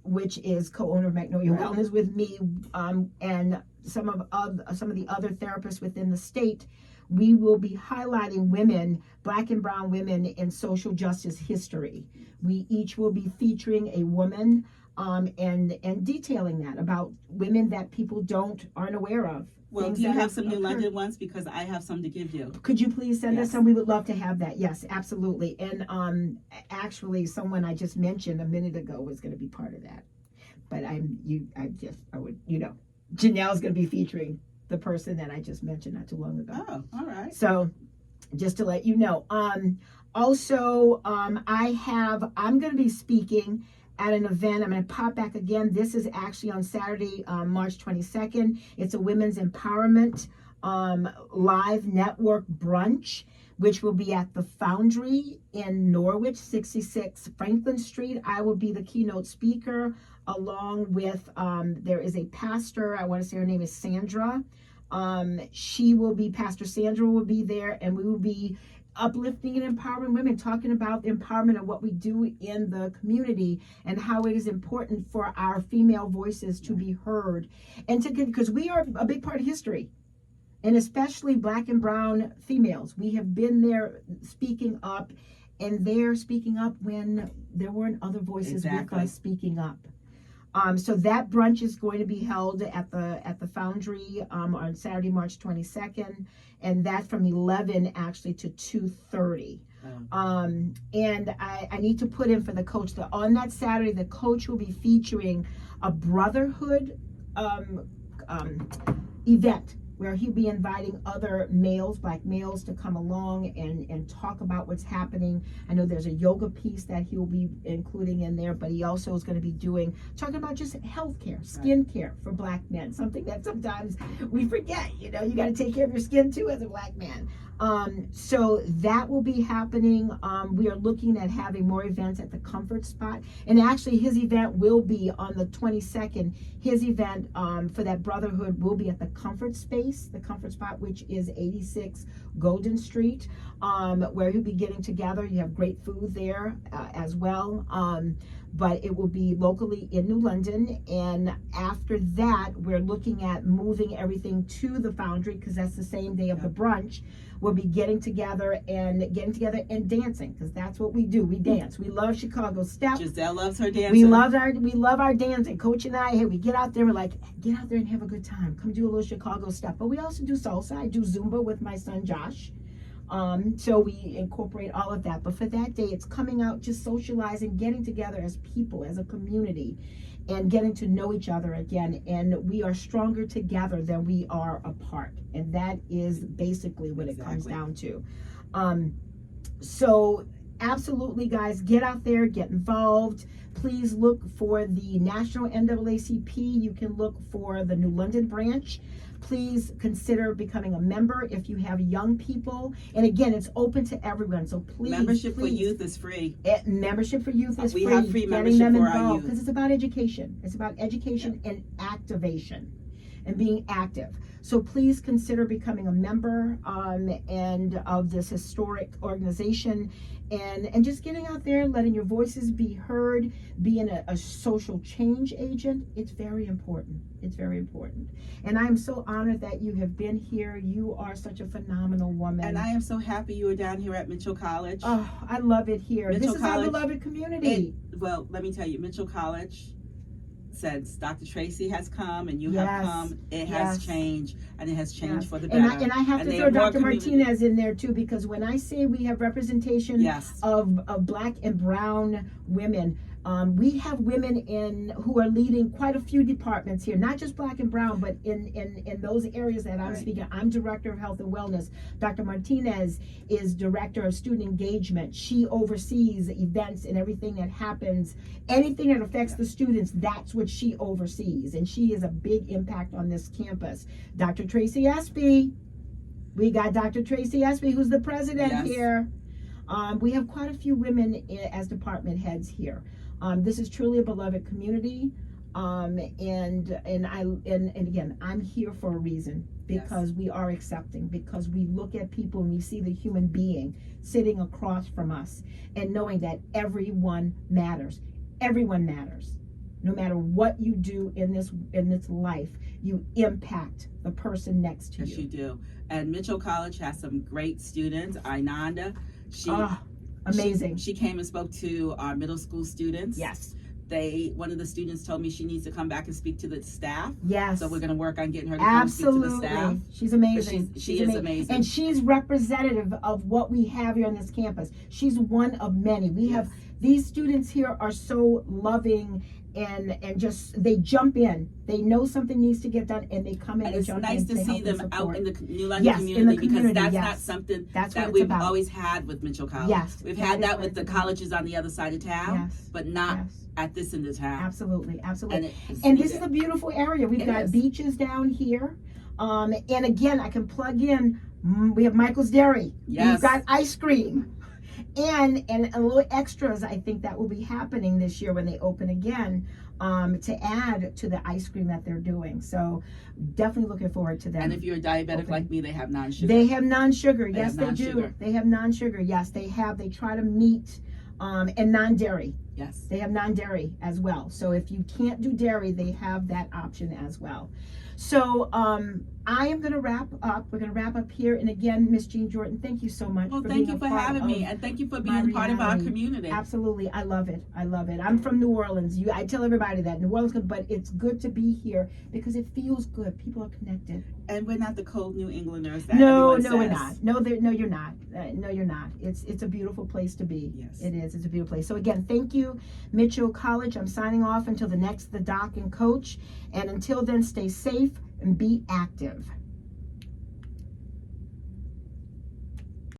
Speaker 1: which is co-owner of Magnolia Wellness with me, and some of the other therapists within the state, we will be highlighting women, Black and brown women, in social justice history. We each will be featuring a woman, and detailing that about women that people aren't aware of.
Speaker 2: Well, do you have some New London ones? Because I have some to give you.
Speaker 1: Could you please send us some? We would love to have that. Yes, absolutely. And actually, someone I just mentioned a minute ago was going to be part of that. But Janelle's going to be featuring the person that I just mentioned not too long ago.
Speaker 2: Oh, all right.
Speaker 1: So, just to let you know. Also, I'm going to be speaking at an event. I'm going to pop back again. This is actually on Saturday, March 22nd. It's a women's empowerment live network brunch, which will be at the Foundry in Norwich, 66 Franklin Street. I will be the keynote speaker, along with, there is a pastor, I want to say her name is Sandra. Pastor Sandra will be there, and we will be uplifting and empowering women, talking about the empowerment of what we do in the community and how it is important for our female voices to be heard, and because we are a big part of history, and especially Black and brown females. We have been there speaking up, and they're speaking up when there weren't other voices with us speaking up. So that brunch is going to be held at the Foundry on Saturday, March 22nd, and that's from 11 actually to 2:30. And I need to put in for the coach that on that Saturday the coach will be featuring a brotherhood event where he'll be inviting other males, black males, to come along and talk about what's happening. I know there's a yoga piece that he'll be including in there, but he also is going to be talking about just healthcare, skincare for black men, something that sometimes we forget. You know, you got to take care of your skin too as a black man. So that will be happening. We are looking at having more events at the Comfort Spot, and actually his event will be on the 22nd. His event for that brotherhood will be at the Comfort Space, the Comfort Spot, which is 86 Golden Street, where he'll be getting together. You have great food there as well. But it will be locally in New London, and after that we're looking at moving everything to the Foundry because that's the same day of the brunch. We'll be getting together and dancing, because that's what we do. We dance. We love Chicago step.
Speaker 2: Giselle loves her dancing.
Speaker 1: We love our dancing. Coach and I, hey, we get out there. We're like, get out there and have a good time. Come do a little Chicago step. But we also do salsa. I do Zumba with my son Josh. So we incorporate all of that. But for that day, it's coming out, just socializing, getting together as people, as a community, and getting to know each other again. And we are stronger together than we are apart. And that is basically what it comes down to. So absolutely, guys, get out there, get involved. Please look for the National NAACP. You can look for the New London branch. Please consider becoming a member if you have young people. And again, it's open to everyone. So please.
Speaker 2: Membership for youth is free.
Speaker 1: Membership for youth is free.
Speaker 2: We have free membership for our youth.
Speaker 1: Because it's about education. It's about education and activation and being active. So please consider becoming a member and of this historic organization, and just getting out there, letting your voices be heard, being a social change agent. It's very important. It's very important. And I'm so honored that you have been here. You are such a phenomenal woman.
Speaker 2: And I am so happy you were down here at Mitchell College.
Speaker 1: Oh, I love it here. This is our beloved community.
Speaker 2: Well, let me tell you, Mitchell College, since Dr. Tracy has come and you have come, it has changed, and it has changed for the better.
Speaker 1: And I have to throw Dr. Martinez in there too, because when I say we have representation of black and brown women, we have women who are leading quite a few departments here, not just black and brown, but in those areas that I'm speaking. I'm director of health and wellness. Dr. Martinez is director of student engagement. She oversees events and everything that happens, anything that affects the students. That's what she oversees, and she is a big impact on this campus. Dr. Tracy Espy, we got Dr. Tracy Espy, who's the president here. We have quite a few women as department heads here. This is truly a beloved community, and again, I'm here for a reason, because we are accepting, because we look at people and we see the human being sitting across from us, and knowing that everyone matters. Everyone matters. No matter what you do in this life, you impact the person next to you.
Speaker 2: Yes, you do. And Mitchell College has some great students. Inanda,
Speaker 1: amazing.
Speaker 2: She came and spoke to our middle school students.
Speaker 1: Yes.
Speaker 2: One of the students told me she needs to come back and speak to the staff.
Speaker 1: Yes.
Speaker 2: So we're going to work on getting her to come speak to the staff.
Speaker 1: She's amazing.
Speaker 2: She is amazing.
Speaker 1: And she's representative of what we have here on this campus. She's one of many. We have, these students here are so loving, and just, they jump in. They know something needs to get done, and they come in and jump in.
Speaker 2: And it's nice to see them out in the New London community,
Speaker 1: in the community,
Speaker 2: because that's not something that we've always had with Mitchell College. We've had that with the colleges on the other side of town, but not at this end of town.
Speaker 1: Absolutely. And this is a beautiful area. We've got beaches down here. And again, I can plug in, we have Michael's Dairy. We've got ice cream. And a little extras, I think, that will be happening this year when they open again, to add to the ice cream that they're doing. So definitely looking forward to them.
Speaker 2: And if you're a diabetic like me, they have non-sugar.
Speaker 1: They have non-sugar. Yes, they do. They have non-sugar. Yes, they have. They try to meet, and non-dairy.
Speaker 2: Yes.
Speaker 1: They have non-dairy as well. So if you can't do dairy, they have that option as well. So I am going to wrap up. We're going to wrap up here. And again, Miss Jean Jordan, thank you so much.
Speaker 2: Well,
Speaker 1: for
Speaker 2: thank
Speaker 1: being
Speaker 2: you
Speaker 1: a
Speaker 2: for
Speaker 1: part
Speaker 2: having me,
Speaker 1: of
Speaker 2: and thank you for
Speaker 1: my
Speaker 2: being part of our
Speaker 1: reality.
Speaker 2: community.
Speaker 1: Absolutely. I love it. I love it. I'm from New Orleans. I tell everybody that. New Orleans, but it's good to be here because it feels good. People are connected.
Speaker 2: And we're not the cold New Englanders that
Speaker 1: No,
Speaker 2: everyone
Speaker 1: we're
Speaker 2: says.
Speaker 1: not. No, you're not. No, you're not. It's a beautiful place to be.
Speaker 2: Yes.
Speaker 1: It is. It's a beautiful place. So again, thank you, Mitchell College. I'm signing off until the next The Doc and Coach. And until then, stay safe and be active.